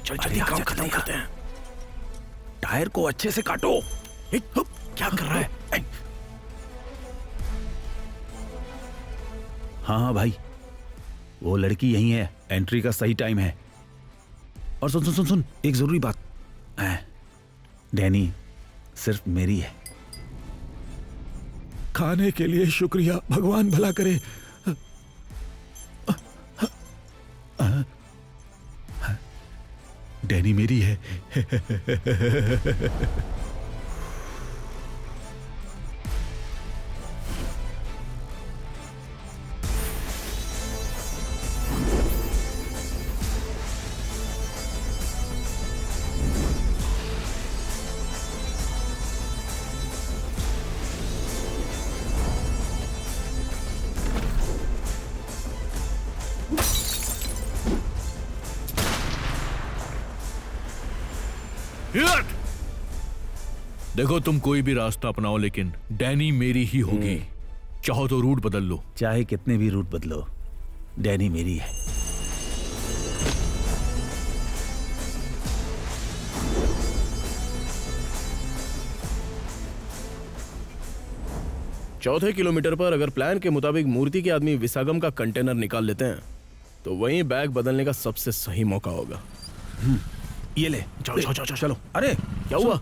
चल जल्दी काम खत्म करते हैं। टायर को अच्छे से काटो। क्या कर रहा है? हाँ भाई, वो लड़की यही है। एंट्री का सही टाइम है। और सुन सुन सुन सुन, एक जरूरी बात। डैनी सिर्फ मेरी है। खाने के लिए शुक्रिया, भगवान भला करे। डैनी मेरी है। देखो तुम कोई भी रास्ता अपनाओ लेकिन डैनी मेरी ही होगी। चाहो तो रूट बदल लो। चाहे कितने भी रूट बदलो, डैनी मेरी है। चौथे किलोमीटर पर अगर प्लान के मुताबिक मूर्ति के आदमी विसागम का कंटेनर निकाल लेते हैं तो वहीं बैग बदलने का सबसे सही मौका होगा। ये ले, चलो। अरे क्या हुआ?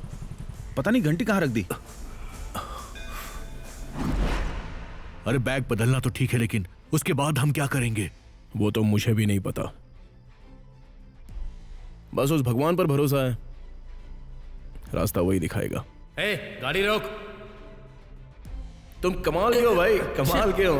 पता नहीं घंटी कहाँ रख दी। अरे बैग बदलना तो ठीक है लेकिन उसके बाद हम क्या करेंगे? वो तो मुझे भी नहीं पता। बस उस भगवान पर भरोसा है, रास्ता वही दिखाएगा। गाड़ी रोक। तुम कमाल के हो भाई, कमाल के हो।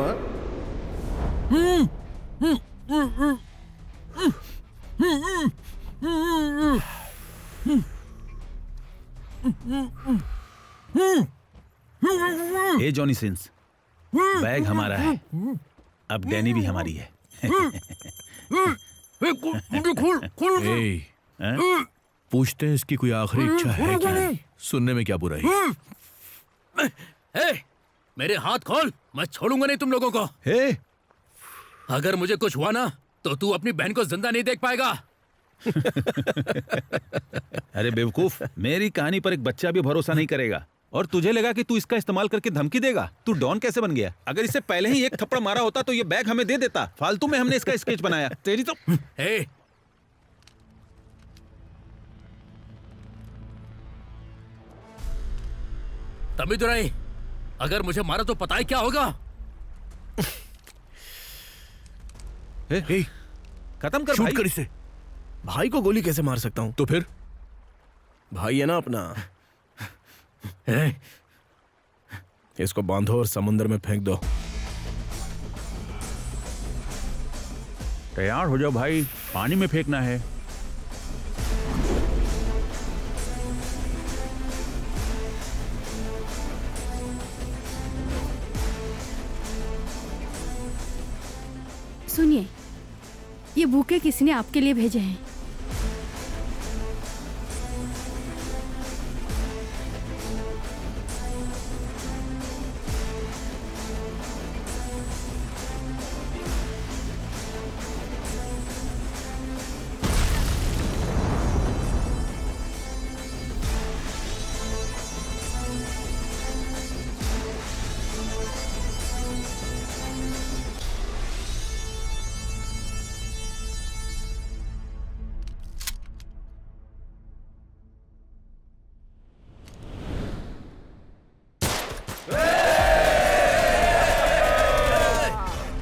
ए जॉनी सिंस, बैग हमारा है, अब डैनी भी हमारी है। पूछते हैं इसकी कोई आखिरी इच्छा है क्या? सुनने में क्या बुराई? मेरे हाथ खोल, मैं छोड़ूंगा नहीं तुम लोगों को। अगर मुझे कुछ हुआ ना तो तू अपनी बहन को जिंदा नहीं देख पाएगा। अरे बेवकूफ, मेरी कहानी पर एक बच्चा भी भरोसा नहीं करेगा और तुझे लगा कि तू इसका इस्तेमाल करके धमकी देगा। तू डॉन कैसे बन गया? अगर इससे पहले ही एक थप्पड़ मारा होता तो ये बैग हमें दे देता। फालतू में हमने इसका स्केच बनाया। तेरी तो तभी तो नहीं, अगर मुझे मारा तो पता है क्या होगा। खत्म कर शूट भाई। कर इसे। भाई को गोली कैसे मार सकता हूं? तो फिर भाई है ना अपना। इसको बांधो और समुद्र में फेंक दो। तैयार हो जाओ भाई, पानी में फेंकना है। सुनिए, ये बुके किसी ने आपके लिए भेजे हैं।